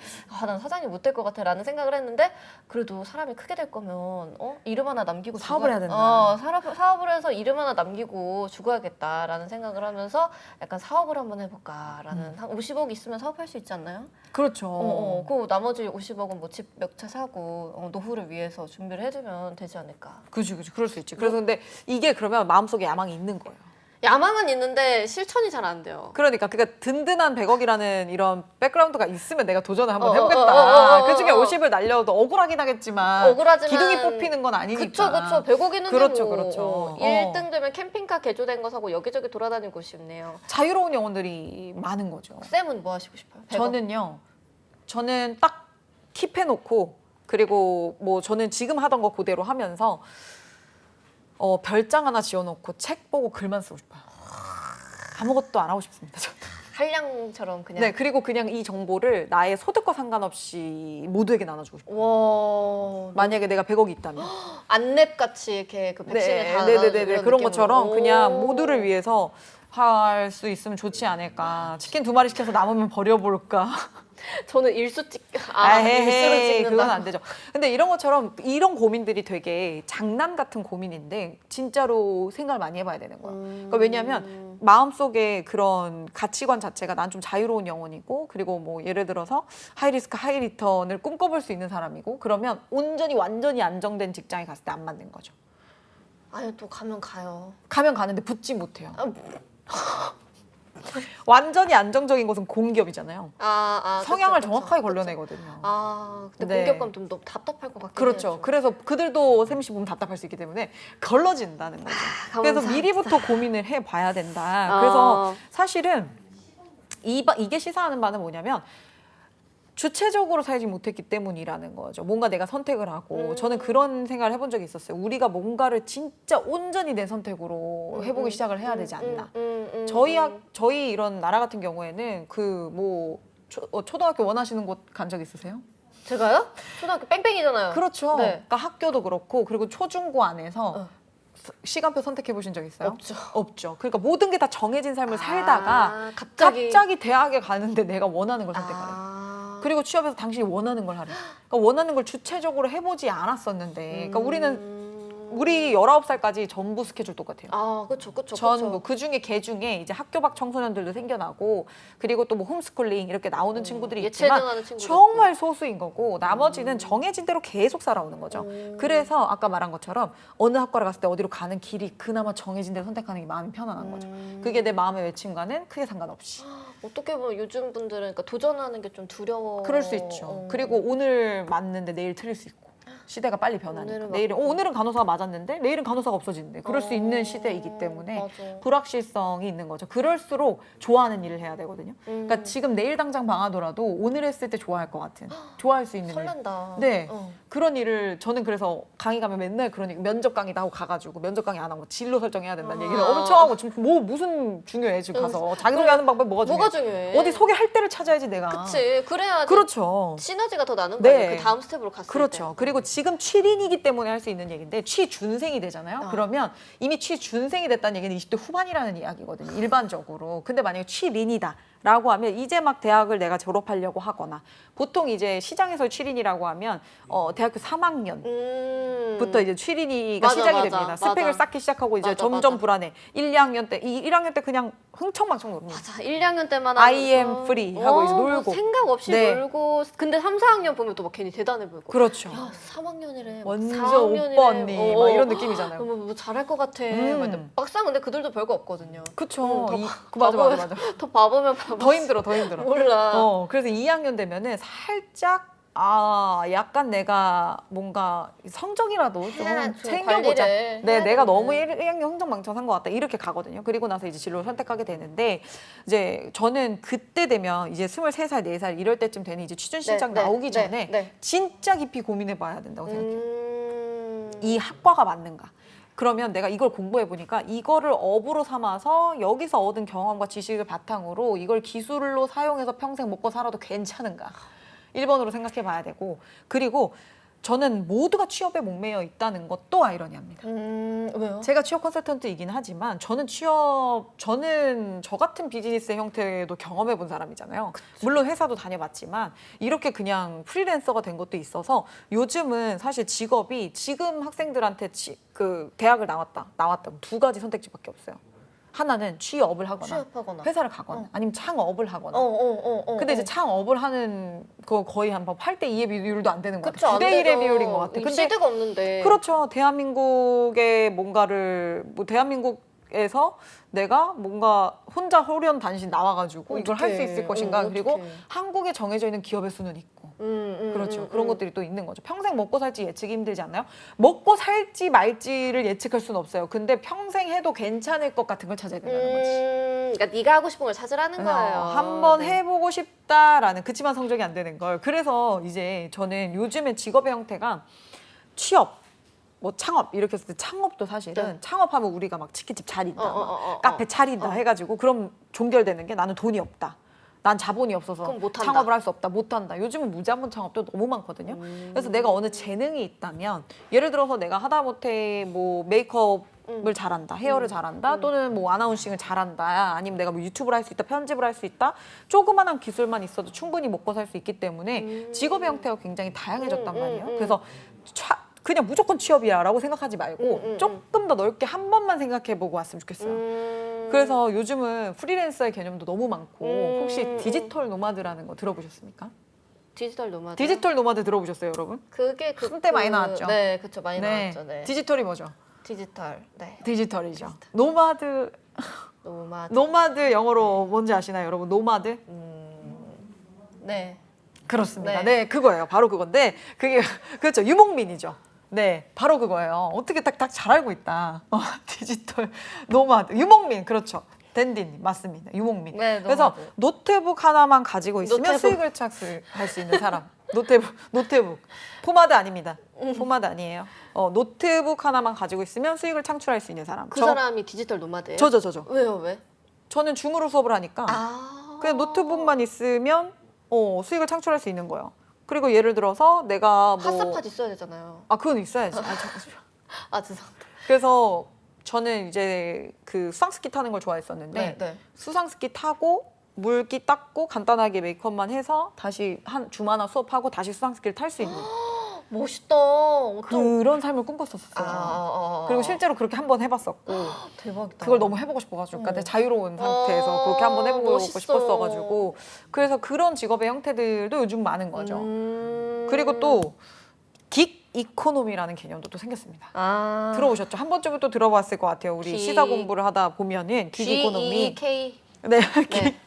난 사장님 못 될 것 같아라는 생각을 했는데 그래도 사람이 크게 될 거면 이름 하나 남기고 사업을 해야 된다. 사업을 해서 이름 하나 남기고 죽어야겠다라는 생각을 하면서 약간 사업을 한번 해볼까라는 한 50억 있으면 사업할 수 있지 않나요? 그렇죠. 그 나머지 50억은 뭐 집 몇 채 사고 노후를 위해서 준비를 해두면 되지 않을까. 그렇지. 그럴 수 있지. 그래서 근데 이게 그러면 마음속에 야망이 있는 거예요. 야망은 있는데 실천이 잘 안 돼요. 그러니까 든든한 100억이라는 이런 백그라운드가 있으면 내가 도전을 한번 해보겠다. 그중에 50을 날려도 억울하긴 하겠지만 억울하지만 기둥이 뽑히는 건 아니니까. 그쵸 100억이는 그렇죠. 1등 되면 캠핑카 개조된 거 사고 여기저기 돌아다니고 싶네요. 자유로운 영혼들이 많은 거죠. 쌤은 뭐 하시고 싶어요? 100억? 저는 딱 킵해놓고 그리고 뭐 저는 지금 하던 거 그대로 하면서 별장 하나 지어놓고 책 보고 글만 쓰고 싶어요. 아무것도 안 하고 싶습니다. 저는. 한량처럼 그냥. 네, 그리고 그냥 이 정보를 나의 소득과 상관없이 모두에게 나눠주고 싶어요. 와. 만약에 내가 100억이 있다면. 안랩 같이 이렇게 그 백신을 다 네네네 이런 그런 느낌으로. 것처럼 그냥 모두를 위해서 할 수 있으면 좋지 않을까. 치킨 2마리 시켜서 남으면 버려볼까. 저는 일수 찍. 일수로 에헤이, 찍는다. 그건 안 되죠. 근데 이런 것처럼 이런 고민들이 되게 장난 같은 고민인데 진짜로 생각을 많이 해봐야 되는 거야. 그러니까 왜냐하면 마음속에 그런 가치관 자체가 난 좀 자유로운 영혼이고 그리고 뭐 예를 들어서 하이리스크 하이리턴을 꿈꿔볼 수 있는 사람이고 그러면 온전히 완전히 안정된 직장에 갔을 때 안 맞는 거죠. 아니 또 가면 가요. 가면 가는데 붙지 못해요. 완전히 안정적인 곳은 공기업이잖아요. 성향을 그쵸. 정확하게 걸러내거든요. 근데 네. 공기업 가면 좀 너무 답답할 것 같긴 그렇죠. 해요. 그래서 그들도 쌤씨 보면 답답할 수 있기 때문에 걸러진다는 거죠. 그래서 미리부터 고민을 해봐야 된다. 그래서 사실은 이게 시사하는 바는 뭐냐면 주체적으로 살지 못했기 때문이라는 거죠. 뭔가 내가 선택을 하고 저는 그런 생각을 해본 적이 있었어요. 우리가 뭔가를 진짜 온전히 내 선택으로 해보기 시작을 해야 되지 않나. 저희 이런 나라 같은 경우에는 그 뭐 초등학교 원하시는 곳 간 적 있으세요? 제가요? 초등학교 뺑뺑이잖아요. 그렇죠. 네. 그러니까 학교도 그렇고 그리고 초중고 안에서 시간표 선택해 보신 적 있어요? 없죠. 없죠. 그러니까 모든 게 다 정해진 삶을 살다가 갑자기 대학에 가는데 내가 원하는 걸 선택하래. 그리고 취업해서 당신이 원하는 걸 하래. 그러니까 원하는 걸 주체적으로 해보지 않았었는데 그러니까 우리 19살까지 전부 스케줄 똑같아요. 그렇죠. 전부 그 중에 개 중에 이제 학교 밖 청소년들도 생겨나고 그리고 또 뭐 홈스쿨링 이렇게 나오는 친구들이 있지만 예체능하는 친구들 정말 소수인 거고 나머지는 정해진 대로 계속 살아오는 거죠. 그래서 아까 말한 것처럼 어느 학과를 갔을 때 어디로 가는 길이 그나마 정해진 대로 선택하는 게 마음이 편안한 거죠. 그게 내 마음의 외침과는 크게 상관없이. 어떻게 보면 요즘 분들은 그러니까 도전하는 게 좀 두려워. 그럴 수 있죠. 그리고 오늘 맞는데 내일 틀릴 수 있고. 시대가 빨리 변하니까. 오늘은 간호사가 맞았는데 내일은 간호사가 없어진대. 그럴 수 있는 시대이기 때문에 맞아. 불확실성이 있는 거죠. 그럴수록 좋아하는 일을 해야 되거든요. 그러니까 지금 내일 당장 망하더라도 오늘 했을 때 좋아할 것 같은, 좋아할 수 있는 설렌다. 일. 네. 그런 일을 저는 그래서 강의 가면 맨날 그런 얘기, 면접 강의도 하고 가가지고 면접 강의 안 하고 진로 설정해야 된다는 얘기를 엄청 하고 지금 무슨 중요해 지금 가서 자기소개하는 방법이 뭐가 중요해? 어디 소개할 때를 찾아야지 내가. 그치. 그래야지. 그렇죠. 시너지가 더 나는 거예요. 그 다음 스텝으로 갔을 때. 그렇죠. 그리고 지금 취린이기 때문에 할 수 있는 얘기인데 취준생이 되잖아요. 그러면 이미 취준생이 됐다는 얘기는 20대 후반이라는 이야기거든요. 일반적으로. 근데 만약에 취린이다. 라고 하면 이제 막 대학을 내가 졸업하려고 하거나 보통 이제 시장에서 취린이라고 하면 대학교 3학년부터 이제 취린이가 시작이 됩니다. 스펙을 쌓기 시작하고 이제 점점 불안해. 1, 2학년 때 1학년 때 그냥 흥청망청 놉니다. 맞아. 1, 2학년 때만 I am free 하고 이제 놀고. 생각 없이 놀고 근데 3, 4학년 보면 또 막 괜히 대단해 보이고. 그렇죠. 야, 3학년이래. 완전 4학년이래. 오빠 언니 막 이런 느낌이잖아요. 너무 뭐 잘할 것 같아. 막상 근데 그들도 별거 없거든요. 그쵸. 더 맞아. 더 바보면 바보. 더 힘들어. 몰라. 그래서 2학년 되면은 살짝 약간 내가 뭔가 성적이라도 좀 챙겨보자. 네, 내가 너무 1학년 흥청망청한 것 같다. 이렇게 가거든요. 그리고 나서 이제 진로를 선택하게 되는데 이제 저는 그때 되면 이제 23살, 4살 이럴 때쯤 되는 이제 취준 신청 나오기 전에 진짜 깊이 고민해 봐야 된다고 생각해요. 이 학과가 맞는가? 그러면 내가 이걸 공부해 보니까 이거를 업으로 삼아서 여기서 얻은 경험과 지식을 바탕으로 이걸 기술로 사용해서 평생 먹고 살아도 괜찮은가? 1번으로 생각해 봐야 되고, 그리고 저는 모두가 취업에 목매여 있다는 것도 아이러니합니다. 왜요? 제가 취업 컨설턴트이긴 하지만 저는 저 같은 비즈니스의 형태도 경험해 본 사람이잖아요. 그쵸. 물론 회사도 다녀봤지만 이렇게 그냥 프리랜서가 된 것도 있어서 요즘은 사실 직업이 지금 학생들한테 그 대학을 나왔다 2가지 선택지밖에 없어요. 하나는 취업을 하거나 회사를 가거나 아니면 창업을 하거나. 근데 이제 창업을 하는 거 거의 한 8대 2의 비율도 안 되는 것 같아요. 9대 1의 비율인 것 같아요. 근데 시대가 없는데. 그렇죠. 대한민국의 뭔가를 대한민국에서 내가 뭔가 혼자 호련단신 나와가지고 이걸 할 수 있을 것인가. 그리고 한국에 정해져 있는 기업의 수는 있고. 그렇죠. 그런 것들이 또 있는 거죠. 평생 먹고 살지 예측이 힘들지 않나요? 먹고 살지 말지를 예측할 수는 없어요. 근데 평생 해도 괜찮을 것 같은 걸 찾아야 된다는 거지. 그러니까 네가 하고 싶은 걸 찾으라는 거예요. 한번 해보고 싶다라는, 그치만 성적이 안 되는 걸. 그래서 이제 저는 요즘에 직업의 형태가 취업, 뭐 창업 이렇게 했을 때 창업도 사실은 창업하면 우리가 막 치킨집 차린다, 카페 차린다 해가지고 그럼 종결되는 게 나는 돈이 없다. 난 자본이 없어서 창업을 할 수 없다. 못한다. 요즘은 무자본 창업도 너무 많거든요. 그래서 내가 어느 재능이 있다면 예를 들어서 내가 하다못해 뭐 메이크업을 잘한다. 헤어를 잘한다. 또는 뭐 아나운싱을 잘한다. 아니면 내가 뭐 유튜브를 할 수 있다. 편집을 할 수 있다. 조그만한 기술만 있어도 충분히 먹고 살 수 있기 때문에 직업의 형태가 굉장히 다양해졌단 말이에요. 그래서 그냥 무조건 취업이야라고 생각하지 말고 조금 더 넓게 한 번만 생각해보고 왔으면 좋겠어요. 그래서 요즘은 프리랜서의 개념도 너무 많고 혹시 디지털 노마드라는 거 들어보셨습니까? 디지털 노마드. 디지털 노마드 들어보셨어요, 여러분? 그게 한때 많이 나왔죠. 네, 그렇죠. 많이 나왔죠. 네. 디지털이 뭐죠? 디지털. 네. 디지털이죠. 노마드. 노마드 영어로 뭔지 아시나요, 여러분? 노마드? 네. 그렇습니다. 네, 그거예요. 바로 그건데 그게 그렇죠. 유목민이죠. 네, 바로 그거예요. 어떻게 딱 잘 알고 있다. 디지털 노마드, 유목민, 그렇죠. 댄디님 맞습니다. 유목민. 네, 그래서 노트북 하나만 가지고 있으면 수익을 창출할 수 있는 사람. 노트북. 포마드 아닙니다. 포마드 아니에요. 노트북 하나만 가지고 있으면 수익을 창출할 수 있는 사람. 그 사람이 디지털 노마드예요? 저죠. 왜요? 왜? 저는 줌으로 수업을 하니까 그냥 노트북만 있으면 수익을 창출할 수 있는 거예요. 그리고 예를 들어서 내가 뭐 핫스팟 있어야 되잖아요. 그건 있어야지. 죄송합니다. 그래서 저는 이제 그 수상스키 타는 걸 좋아했었는데 수상스키 타고 물기 닦고 간단하게 메이크업만 해서 다시 한 줌 하나 수업하고 다시 수상스키를 탈 수 있는 멋있다. 그런 삶을 꿈꿨었어요. 그리고 실제로 그렇게 한번 해봤었고 대박이다. 그걸 너무 해보고 싶어가지고 그러니까 자유로운 상태에서 그렇게 한번 해보고 싶었어가지고 그래서 그런 직업의 형태들도 요즘 많은 거죠. 그리고 또 긱 이코노미라는 개념도 또 생겼습니다. 들어보셨죠? 한 번쯤은 또 들어봤을 것 같아요. 우리 시사 공부를 하다 보면은 긱 이코노미. 네,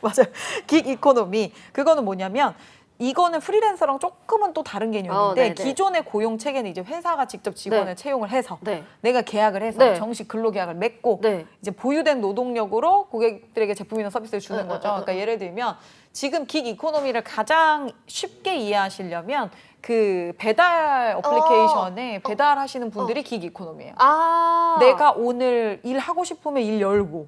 맞아요. 긱 이코노미. 그거는 뭐냐면 이거는 프리랜서랑 조금은 또 다른 개념인데 기존의 고용 체계는 이제 회사가 직접 직원을 채용을 해서 내가 계약을 해서 정식 근로계약을 맺고 이제 보유된 노동력으로 고객들에게 제품이나 서비스를 주는 거죠. 그러니까 예를 들면 지금 긱 이코노미를 가장 쉽게 이해하시려면 그 배달 어플리케이션에 배달하시는 분들이 긱 이코노미예요. 내가 오늘 일하고 싶으면 일 열고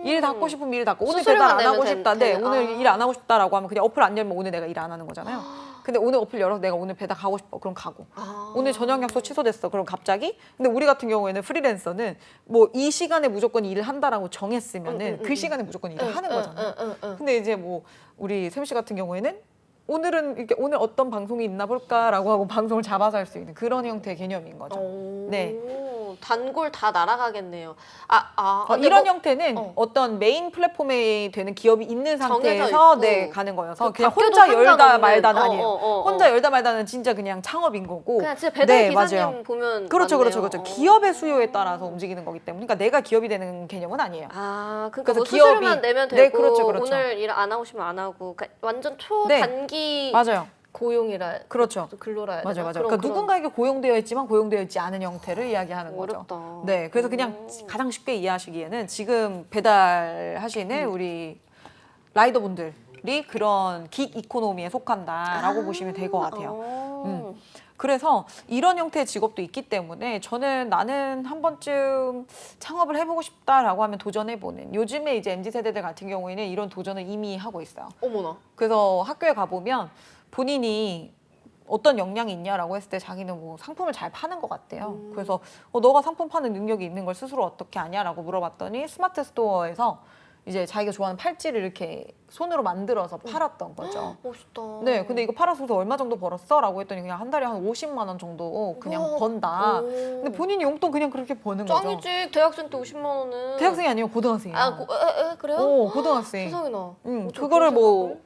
일 닫고 싶으면 일 닫고 오늘 배달 안 하고 싶다. 오늘 일 안 하고 싶다라고 하면 그냥 어플 안 열면 오늘 내가 일 안 하는 거잖아요. 근데 오늘 어플 열어서 내가 오늘 배달 가고 싶어. 그럼 가고. 오늘 저녁 약속 취소됐어. 그럼 갑자기. 근데 우리 같은 경우에는 프리랜서는 뭐 이 시간에 무조건 일을 한다라고 정했으면은 그 시간에 무조건 일을 하는 거잖아요. 근데 이제 뭐 우리 샘 씨 같은 경우에는 오늘은 이렇게 오늘 어떤 방송이 있나 볼까라고 하고 방송을 잡아서 할 수 있는 그런 형태의 개념인 거죠. 네. 단골 다 날아가겠네요. 근데 이런 뭐, 형태는 어떤 메인 플랫폼에 되는 기업이 있는 정해져 상태에서 있고. 네, 가는 거여서 그 그냥 밖에도 혼자 열다 상관없는- 말다는 아니에요. 어. 혼자 열다 말다는 진짜 그냥 창업인 거고. 그냥 진짜 배달 네, 기사님 맞아요. 보면 그렇죠, 맞네요. 그렇죠. 기업의 수요에 따라서 움직이는 거기 때문에, 그러니까 내가 기업이 되는 개념은 아니에요. 그러니까 그래서 뭐 기업이- 수수료만 내면 되고 네, 그렇죠, 그렇죠. 오늘 일 안 하고 싶으면 안 하고 그러니까 완전 네. 초단기 맞아요. 고용이라 그렇죠. 근로라 해야 맞아요, 되나? 맞아요. 그런- 그러니까 그런- 누군가에게 고용되어 있지만 고용되어 있지 않은 형태를 이야기하는 거죠. 어렵다. 네, 그래서 그냥 가장 쉽게 이해하시기에는 지금 배달하시는 우리 라이더분들이 그런 긱 이코노미에 속한다라고 보시면 될 것 같아요. 그래서 이런 형태의 직업도 있기 때문에 나는 한 번쯤 창업을 해보고 싶다라고 하면 도전해보는, 요즘에 이제 MZ세대들 같은 경우에는 이런 도전을 이미 하고 있어요. 어머나. 그래서 학교에 가보면 본인이 어떤 역량이 있냐라고 했을 때 자기는 뭐 상품을 잘 파는 것 같대요. 그래서 너가 상품 파는 능력이 있는 걸 스스로 어떻게 아냐라고 물어봤더니 스마트 스토어에서 이제 자기가 좋아하는 팔찌를 이렇게 손으로 만들어서 팔았던 거죠. 멋있다. 네, 근데 이거 팔아서 얼마 정도 벌었어? 라고 했더니 그냥 한 달에 한 50만 원 정도 그냥 우와. 번다. 오. 근데 본인이 용돈 그냥 그렇게 버는 거죠. 짱이지. 대학생 때 50만 원은. 대학생이 아니고 고등학생이야. 그래요? 고등학생. 세상에나. 그거를 뭐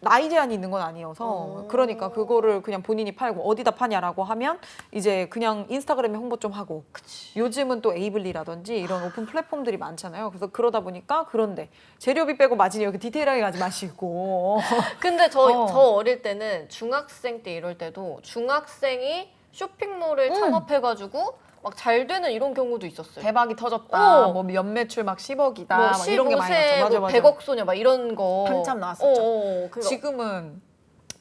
나이 제한이 있는 건 아니어서 어. 그러니까 그거를 그냥 본인이 팔고 어디다 파냐라고 하면 이제 그냥 인스타그램에 홍보 좀 하고. 그치. 요즘은 또 에이블리라든지 이런 오픈 플랫폼들이 많잖아요. 그래서 그러다 보니까 그런데 재료비 빼고 마진이 이렇게 디테일하게 가지 마시고. 근데 저 어릴 때는 중학생 때 이럴 때도 중학생이 쇼핑몰을 창업해가지고 막 잘 되는 이런 경우도 있었어요. 대박이 터졌다. 어. 뭐 연매출 막 10억이다. 뭐 막 이런 게 많이 15세 나왔죠. 뭐 맞아, 맞아. 100억 소녀 막 이런 거 한참 나왔었죠. 그러니까 지금은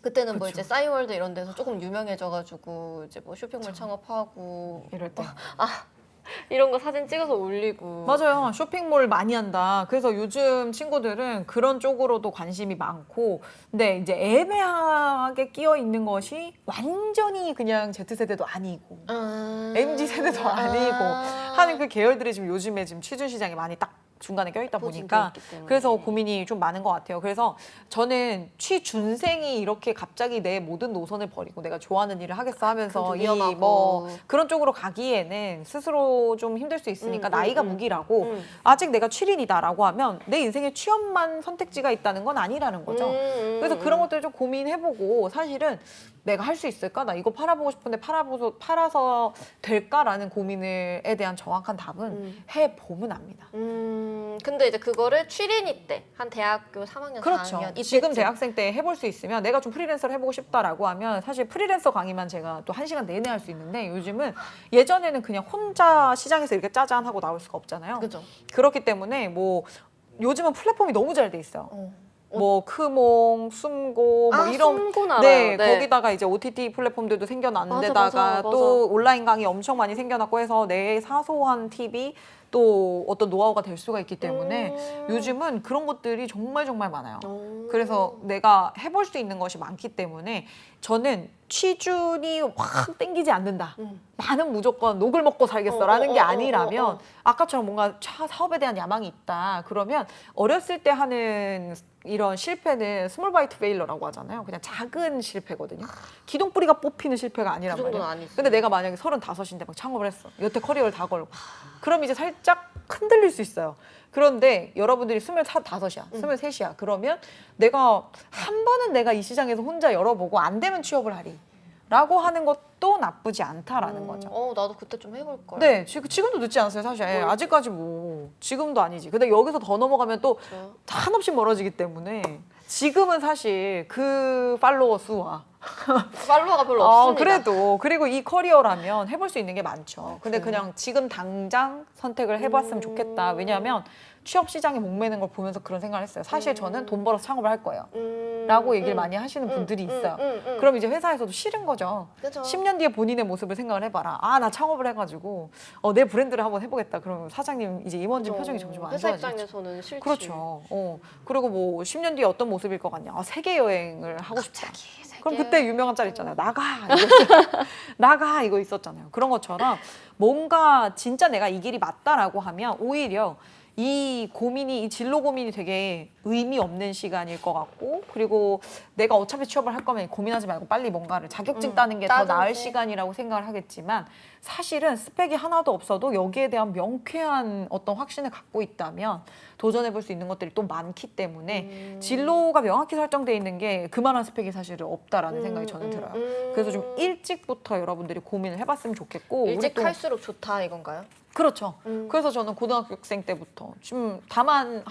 그때는 뭐 그쵸. 이제 싸이월드 이런 데서 조금 유명해져가지고 이제 뭐 쇼핑몰 창업하고 이럴 때. 이런 거 사진 찍어서 올리고 맞아요. 쇼핑몰 많이 한다. 그래서 요즘 친구들은 그런 쪽으로도 관심이 많고, 근데 이제 애매하게 끼어 있는 것이 완전히 그냥 Z세대도 아니고, MZ세대도 아니고 하는 그 계열들이 지금 요즘에 지금 취준 시장에 많이 딱 중간에 껴있다 보니까 그래서 고민이 좀 많은 것 같아요. 그래서 저는 취준생이 이렇게 갑자기 내 모든 노선을 버리고 내가 좋아하는 일을 하겠어 하면서 이 위험하고. 뭐 그런 쪽으로 가기에는 스스로 좀 힘들 수 있으니까 나이가 무기라고 아직 내가 취린이다라고 하면 내 인생에 취업만 선택지가 있다는 건 아니라는 거죠. 그래서 그런 것들을 좀 고민해보고 사실은 내가 할 수 있을까? 나 이거 팔아보고 싶은데 팔아서 될까라는 고민에 대한 정확한 답은 해보면 압니다. 근데 이제 그거를 취린이 때 한 대학교 3학년, 그렇죠. 4학년 이때쯤. 지금 대학생 때 해볼 수 있으면 내가 좀 프리랜서를 해보고 싶다라고 하면 사실 프리랜서 강의만 제가 또 1시간 내내 할 수 있는데 요즘은 예전에는 그냥 혼자 시장에서 이렇게 짜잔 하고 나올 수가 없잖아요. 그죠. 그렇기 때문에 뭐 요즘은 플랫폼이 너무 잘 돼 있어요. 뭐 크몽, 숨고 뭐 이런 숨곤 알아요. 네, 네. 거기다가 이제 OTT 플랫폼들도 생겨났는 맞아, 데다가 맞아, 맞아. 또 온라인 강의 엄청 많이 생겨났고 해서 내 사소한 팁이 또 어떤 노하우가 될 수가 있기 때문에 요즘은 그런 것들이 정말 정말 많아요. 그래서 내가 해볼 수 있는 것이 많기 때문에 저는 취준이 확 땡기지 않는다. 나는 무조건 녹을 먹고 살겠어라는 게 아니라면 아까처럼 뭔가 사업에 대한 야망이 있다. 그러면 어렸을 때 하는 이런 실패는 스몰 바이트 페일러라고 하잖아요. 그냥 작은 실패거든요. 기둥뿌리가 뽑히는 실패가 아니란 그 정도는 말이에요. 아니지. 근데 내가 만약에 35인데 막 창업을 했어. 여태 커리어를 다 걸고. 그럼 이제 살짝 흔들릴 수 있어요. 그런데 여러분들이 25이야, 23이야. 그러면 내가 한 번은 내가 이 시장에서 혼자 열어보고 안 되면 취업을 하리. 라고 하는 것도 나쁘지 않다라는 거죠. 나도 그때 좀 해볼 걸. 네, 지금도 늦지 않았어요, 사실. 아직까지 뭐 지금도 아니지. 근데 여기서 더 넘어가면 또 한없이 멀어지기 때문에 지금은 사실 그 팔로워 수와 팔로워가 별로 없습니다. 그래도 그리고 이 커리어라면 해볼 수 있는 게 많죠. 근데 그냥 지금 당장 선택을 해봤으면 좋겠다. 왜냐하면 취업 시장에 목매는 걸 보면서 그런 생각을 했어요. 사실 저는 돈 벌어서 창업을 할 거예요. 라고 얘기를 많이 하시는 분들이 있어요. 그럼 이제 회사에서도 싫은 거죠. 그죠. 10년 뒤에 본인의 모습을 생각을 해봐라. 나 창업을 해가지고 내 브랜드를 한번 해보겠다. 그러면 사장님 이제 임원진 표정이 점점 안 회사 좋아지죠. 입장에서는 싫지. 그렇죠. 그리고 뭐 10년 뒤에 어떤 모습일 것 같냐. 세계 여행을 하고 싶다. 세계. 그럼 그때 유명한 짤 있잖아요. 나가 이거 있었잖아요. 나가 이거 있었잖아요. 그런 것처럼 뭔가 진짜 내가 이 길이 맞다라고 하면 오히려 이 진로 고민이 되게 의미 없는 시간일 것 같고, 그리고 내가 어차피 취업을 할 거면 고민하지 말고 빨리 뭔가를 자격증 따는 게 더 나을 따든지. 시간이라고 생각을 하겠지만, 사실은 스펙이 하나도 없어도 여기에 대한 명쾌한 어떤 확신을 갖고 있다면 도전해 볼 수 있는 것들이 또 많기 때문에 진로가 명확히 설정돼 있는 게 그만한 스펙이 사실은 없다라는 생각이 저는 들어요. 그래서 좀 일찍부터 여러분들이 고민을 해봤으면 좋겠고, 우리 일찍 또 할수록 좋다 이건가요? 그렇죠. 그래서 저는 고등학생 때부터 지금 다만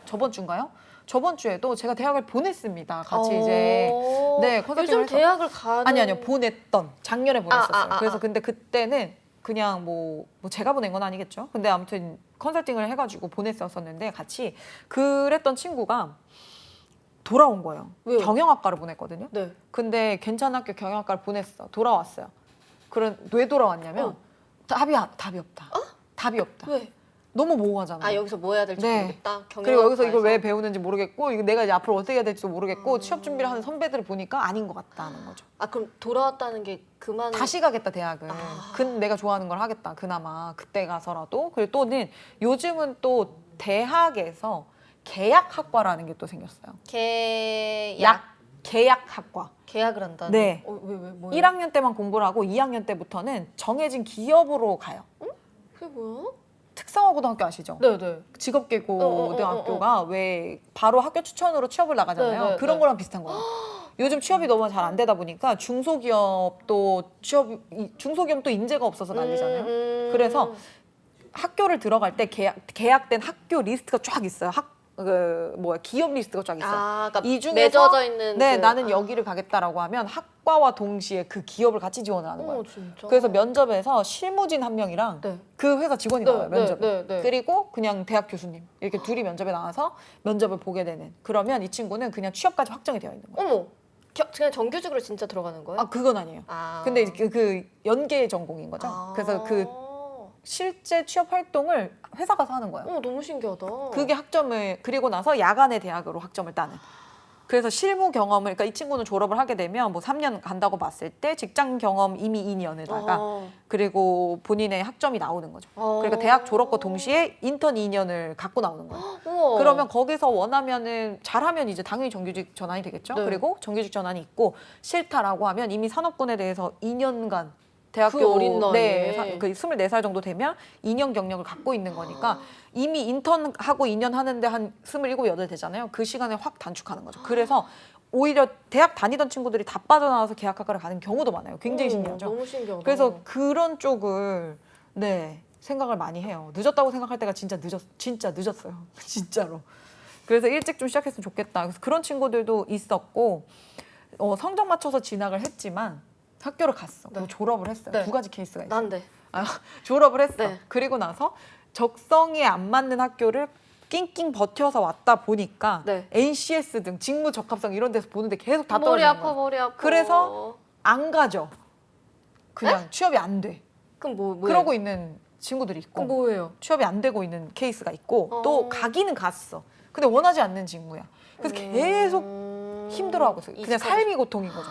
저번 주인가요? 저번 주에도 제가 대학을 보냈습니다. 같이 이제 네 컨설팅을 요즘 해서 대학을 가는 아니요 보냈던 작년에 보냈었어요. 아. 그래서 근데 그때는 그냥 뭐 제가 보낸 건 아니겠죠. 근데 아무튼 컨설팅을 해가지고 보냈었는데 같이 그랬던 친구가 돌아온 거예요. 왜요? 경영학과를 보냈거든요. 네. 근데 괜찮은 학교 경영학과를 보냈어. 돌아왔어요. 그런 왜 돌아왔냐면 답이 없다. 답이 없다. 왜? 너무 모호하잖아요. 아 여기서 뭐 해야 될지 네. 모르겠다. 그리고 여기서 이걸 왜 경영학과에서. 배우는지 모르겠고 이거 내가 이제 앞으로 어떻게 해야 될지도 모르겠고 취업 준비를 하는 선배들을 보니까 아닌 것 같다는 거죠. 아 그럼 돌아왔다는 게 그만. 다시 가겠다 대학을. 내가 좋아하는 걸 하겠다. 그나마 그때 가서라도. 그리고 또는 요즘은 또 대학에서 계약학과라는 게 또 생겼어요. 계약학과. 계약을 한다는. 네. 왜 뭐예요? 1학년 때만 공부를 하고 2학년 때부터는 정해진 기업으로 가요. 그게 뭐야? 특성화고등학교 아시죠? 네네. 직업계고등학교가 왜 바로 학교 추천으로 취업을 나가잖아요. 네, 네, 그런 네. 거랑 비슷한 거예요. 요즘 취업이 너무 잘 안 되다 보니까 중소기업도 인재가 없어서 난리잖아요. 그래서 학교를 들어갈 때 계약된 학교 리스트가 쫙 있어요. 기업 리스트가 쫙 있어요. 그러니까 이 중에서 맺어져 있는. 네, 나는 여기를 가겠다라고 하면 학과와 동시에 그 기업을 같이 지원을 하는 거예요. 진짜. 그래서 면접에서 실무진 한 명이랑 네. 그 회사 직원이 나와요, 면접에. 네. 그리고 그냥 대학 교수님 이렇게 둘이 면접에 나와서 면접을 보게 되는. 그러면 이 친구는 그냥 취업까지 확정이 되어 있는 거예요. 어머. 그냥 정규직으로 진짜 들어가는 거예요? 아, 그건 아니에요. 근데 그 연계 전공인 거죠. 그래서 그 실제 취업 활동을 회사 가서 하는 거예요. 너무 신기하다. 그게 학점을 그리고 나서 야간에 대학으로 학점을 따는. 그래서 실무 경험을 그러니까 이 친구는 졸업을 하게 되면 뭐 3년 간다고 봤을 때 직장 경험 이미 2년에다가 그리고 본인의 학점이 나오는 거죠. 그러니까 대학 졸업과 동시에 인턴 2년을 갖고 나오는 거예요. 우와. 그러면 거기서 원하면은 잘하면 이제 당연히 정규직 전환이 되겠죠. 네. 그리고 정규직 전환이 있고 싫다라고 하면 이미 산업군에 대해서 2년간 그 대학교 어린 나이에. 24살 정도 되면 2년 경력을 갖고 있는 거니까 이미 인턴하고 2년 하는데 한 27, 8 되잖아요. 그 시간을 확 단축하는 거죠. 그래서 오히려 대학 다니던 친구들이 다 빠져나와서 계약학과를 가는 경우도 많아요. 굉장히 신기하죠. 너무 신기하다. 그래서 그런 쪽을 생각을 많이 해요. 늦었다고 생각할 때가 진짜 늦었어요. 진짜로. 그래서 일찍 좀 시작했으면 좋겠다. 그래서 그런 친구들도 있었고 성적 맞춰서 진학을 했지만 학교를 갔어. 그리고 졸업을 했어요. 네. 2가지 케이스가 있어요. 난데. 졸업을 했어. 네. 그리고 나서 적성에 안 맞는 학교를 낑낑 버텨서 왔다 보니까 네. NCS 등 직무 적합성 이런 데서 보는데 계속 다 머리 떨어지는 아파 거예요. 머리 아파. 그래서 안 가죠. 그냥 취업이 안 돼. 그럼 뭐예요? 그러고 있는 친구들이 있고 그럼 뭐예요? 취업이 안 되고 있는 케이스가 있고 또 가기는 갔어. 근데 원하지 않는 직무야. 그래서 계속 힘들어하고 있어요. 그냥 삶이 고통인 거죠.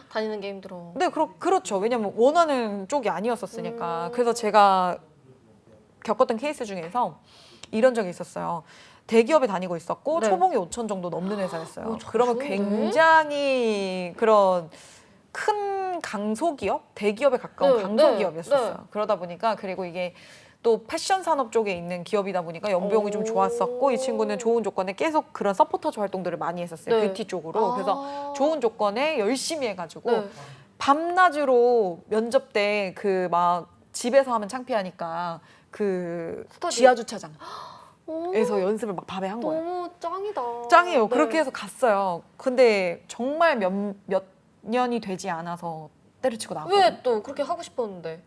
다니는 게 힘들어. 네, 그렇죠. 왜냐면 원하는 쪽이 아니었었으니까. 그래서 제가 겪었던 케이스 중에서 이런 적이 있었어요. 대기업에 다니고 있었고 네. 초봉이 5천 정도 넘는 회사였어요. 잘 그러면 좋은데? 굉장히 그런 큰 강소기업, 대기업에 가까운 네, 강소기업이었었어요. 네. 그러다 보니까 그리고 이게 또 패션 산업 쪽에 있는 기업이다 보니까 연봉이 좀 좋았었고 이 친구는 좋은 조건에 계속 그런 서포터즈 활동들을 많이 했었어요. 네. 뷰티 쪽으로. 그래서 좋은 조건에 열심히 해가지고 네. 밤낮으로 면접 때 그 막 집에서 하면 창피하니까 그 스터디. 지하 주차장에서 오, 연습을 막 밤에 한 거예요. 너무 짱이다. 짱이에요. 네. 그렇게 해서 갔어요. 근데 정말 몇 년이 되지 않아서 때려치고 나왔거든요. 왜 또 그렇게 하고 싶었는데?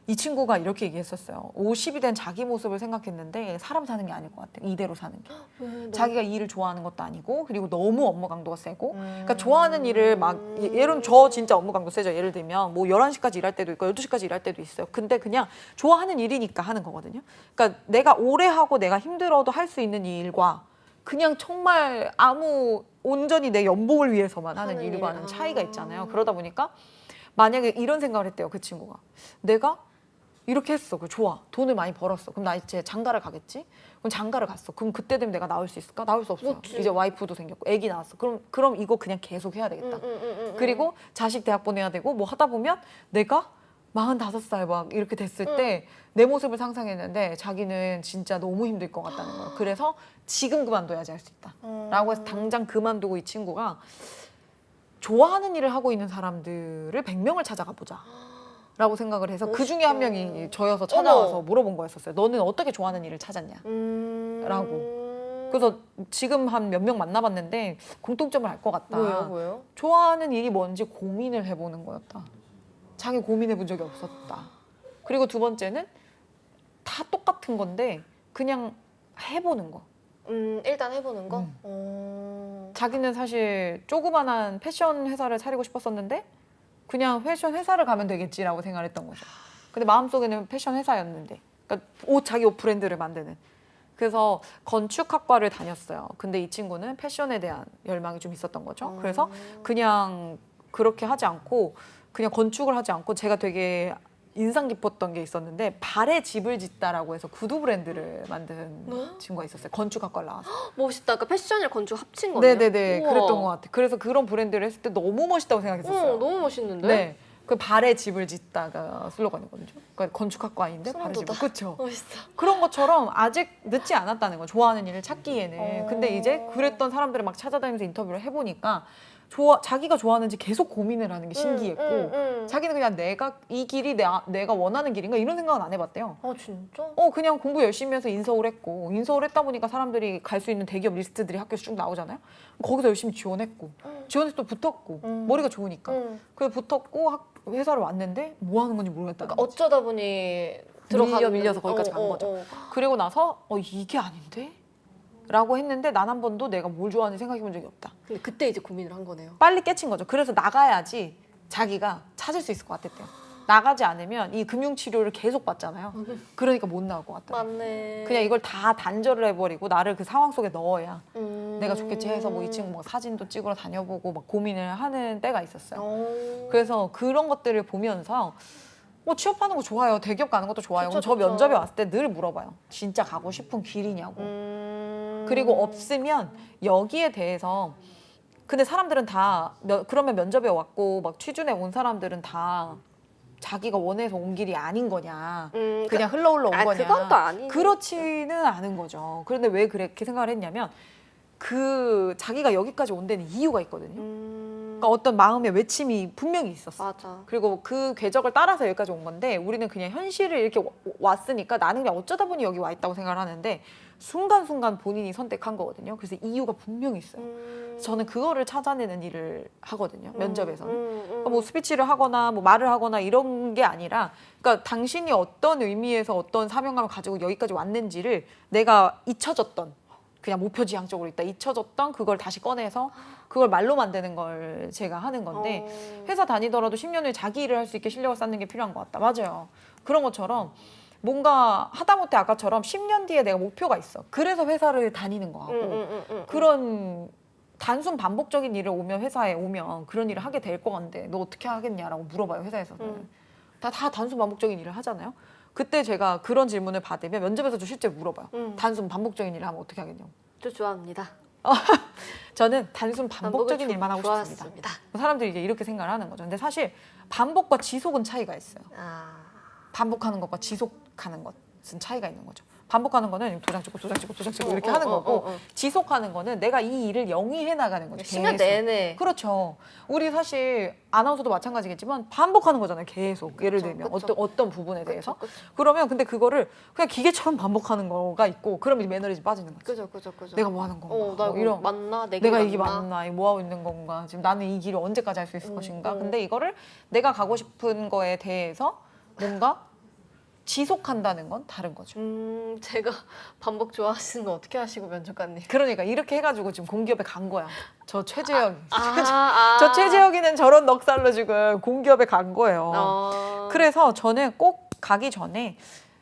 이 친구가 이렇게 얘기했었어요. 50이 된 자기 모습을 생각했는데 사람 사는 게 아닐 것 같아. 이대로 사는 게. 자기가 이 일을 좋아하는 것도 아니고 그리고 너무 업무 강도가 세고 그러니까 좋아하는 일을 막 예를 저 진짜 업무 강도 세죠. 예를 들면 뭐 11시까지 일할 때도 있고 12시까지 일할 때도 있어요. 근데 그냥 좋아하는 일이니까 하는 거거든요. 그러니까 내가 오래 하고 내가 힘들어도 할 수 있는 이 일과 그냥 정말 온전히 내 연봉을 위해서만 하는 하는 일과는 일. 차이가 있잖아요. 그러다 보니까 만약에 이런 생각을 했대요. 그 친구가. 내가 이렇게 했어. 그 좋아. 돈을 많이 벌었어. 그럼 나 이제 장가를 가겠지? 그럼 장가를 갔어. 그럼 그때 되면 내가 나올 수 있을까? 나올 수 없어요. 못지. 이제 와이프도 생겼고 애기 낳았어. 그럼 이거 그냥 계속 해야 되겠다. 그리고 자식 대학 보내야 되고 뭐 하다 보면 내가 45살 막 이렇게 됐을 때 내 모습을 상상했는데 자기는 진짜 너무 힘들 것 같다는 거예요. 그래서 지금 그만둬야지 할 수 있다. 라고 해서 당장 그만두고 이 친구가 좋아하는 일을 하고 있는 사람들을 100명을 찾아가 보자. 라고 생각을 해서 그 중에 한 명이 저여서 찾아와서 물어본 거였었어요. 너는 어떻게 좋아하는 일을 찾았냐? 라고. 그래서 지금 한 몇 명 만나봤는데 공통점을 알 것 같다. 뭐예요? 좋아하는 일이 뭔지 고민을 해보는 거였다. 자기 고민해본 적이 없었다. 그리고 두 번째는 다 똑같은 건데 그냥 해보는 거. 일단 해보는 거? 자기는 사실 조그만한 패션 회사를 차리고 싶었었는데 그냥 패션 회사를 가면 되겠지라고 생각했던 거죠. 근데 마음속에는 패션 회사였는데 그러니까 자기 옷 브랜드를 만드는. 그래서 건축학과를 다녔어요. 근데 이 친구는 패션에 대한 열망이 좀 있었던 거죠. 그래서 그냥 그렇게 하지 않고 그냥 건축을 하지 않고 제가 되게 인상 깊었던 게 있었는데 발에 집을 짓다라고 해서 구두 브랜드를 만든 친구가 있었어요. 건축학과를 나와서. 멋있다. 그러니까 패션이랑 건축 합친 거네요. 네네네. 우와. 그랬던 것 같아요. 그래서 그런 브랜드를 했을 때 너무 멋있다고 생각했었어요. 너무 멋있는데? 네. 그 발에 집을 짓다가 슬로건이거든요. 그러니까 건축학과인데 발에 집을. 그렇죠. 멋있어. 그런 것처럼 아직 늦지 않았다는 거예요. 좋아하는 일을 찾기에는. 근데 이제 그랬던 사람들을 막 찾아다니면서 인터뷰를 해보니까 자기가 좋아하는지 계속 고민을 하는 게 신기했고 자기는 그냥 내가 이 길이 내가 원하는 길인가 이런 생각은 안 해봤대요. 아 진짜? 그냥 공부 열심히 해서 인서울 했고 인서울 했다 보니까 사람들이 갈 수 있는 대기업 리스트들이 학교에서 쭉 나오잖아요. 거기서 열심히 지원했고 지원해서 또 붙었고 머리가 좋으니까 그래서 붙었고 회사를 왔는데 뭐 하는 건지 모르겠다는 그러니까 거지. 어쩌다 보니 들어가는 밀려서 거기까지 간 거죠. 그리고 나서 이게 아닌데? 라고 했는데 난 한 번도 내가 뭘 좋아하는지 생각해 본 적이 없다. 근데 그때 이제 고민을 한 거네요. 빨리 깨친 거죠. 그래서 나가야지 자기가 찾을 수 있을 것 같았대요. 나가지 않으면 이 금융치료를 계속 받잖아요. 그러니까 못 나올 것 같다. 맞네. 그냥 이걸 다 단절을 해버리고 나를 그 상황 속에 넣어야 내가 좋겠지 해서 뭐 이 친구 뭐 사진도 찍으러 다녀보고 막 고민을 하는 때가 있었어요. 그래서 그런 것들을 보면서 취업하는 거 좋아요. 대기업 가는 것도 좋아요. 그쵸, 저 그쵸. 면접에 왔을 때 늘 물어봐요. 진짜 가고 싶은 길이냐고. 그리고 없으면 여기에 대해서 근데 사람들은 다 그러면 면접에 왔고 막 취준에 온 사람들은 다 자기가 원해서 온 길이 아닌 거냐 그냥 흘러 온 거냐 그건 또 아니지. 그렇지는 않은 거죠. 그런데 왜 그렇게 생각을 했냐면 자기가 여기까지 온 데는 이유가 있거든요. 그러니까 어떤 마음의 외침이 분명히 있었어. 맞아. 그리고 그 궤적을 따라서 여기까지 온 건데 우리는 그냥 현실을 이렇게 왔으니까 나는 그냥 어쩌다 보니 여기 와 있다고 생각을 하는데 순간순간 본인이 선택한 거거든요. 그래서 이유가 분명히 있어요. 저는 그거를 찾아내는 일을 하거든요. 면접에서는. 그러니까 뭐 스피치를 하거나 뭐 말을 하거나 이런 게 아니라 그러니까 당신이 어떤 의미에서 어떤 사명감을 가지고 여기까지 왔는지를 내가 잊혀졌던 그냥 목표지향적으로 있다 잊혀졌던 그걸 다시 꺼내서 그걸 말로 만드는 걸 제가 하는 건데 회사 다니더라도 10년 후에 자기 일을 할 수 있게 실력을 쌓는 게 필요한 것 같다. 맞아요. 그런 것처럼 뭔가 하다못해 아까처럼 10년 뒤에 내가 목표가 있어. 그래서 회사를 다니는 거하고 그런 단순 반복적인 일을 회사에 오면 그런 일을 하게 될 것 같은데 너 어떻게 하겠냐라고 물어봐요. 회사에서는. 다 단순 반복적인 일을 하잖아요. 그때 제가 그런 질문을 받으면 면접에서도 실제 물어봐요. 단순 반복적인 일을 하면 어떻게 하겠냐고. 저 좋아합니다. 저는 단순 반복적인 일만 하고 싶습니다. 사람들이 이제 이렇게 생각을 하는 거죠. 근데 사실 반복과 지속은 차이가 있어요. 반복하는 것과 지속하는 것은 차이가 있는 거죠. 반복하는 거는 도장 찍고 이렇게 하는 거고 지속하는 거는 내가 이 일을 영위해 나가는 거죠. 10년 내내. 그렇죠. 우리 사실 아나운서도 마찬가지겠지만 반복하는 거잖아요. 계속. 예를 들면 어떤 부분에 대해서. 그러면 근데 그거를 그냥 기계처럼 반복하는 거가 있고 그러면 매너리즘 빠지는 거죠. 그죠. 내가 뭐 하는 건가? 나 이거 맞나? 내가 이게 맞나? 뭐 하고 있는 건가? 지금 나는 이 길을 언제까지 할 수 있을 것인가? 근데 이거를 내가 가고 싶은 거에 대해서 뭔가 지속한다는 건 다른 거죠. 제가 반복 좋아하시는 거 어떻게 하시고 면접관님? 그러니까 이렇게 해가지고 지금 공기업에 간 거야. 저 최재혁. 저 최재혁이는 저런 넉살로 지금 공기업에 간 거예요. 그래서 저는 꼭 가기 전에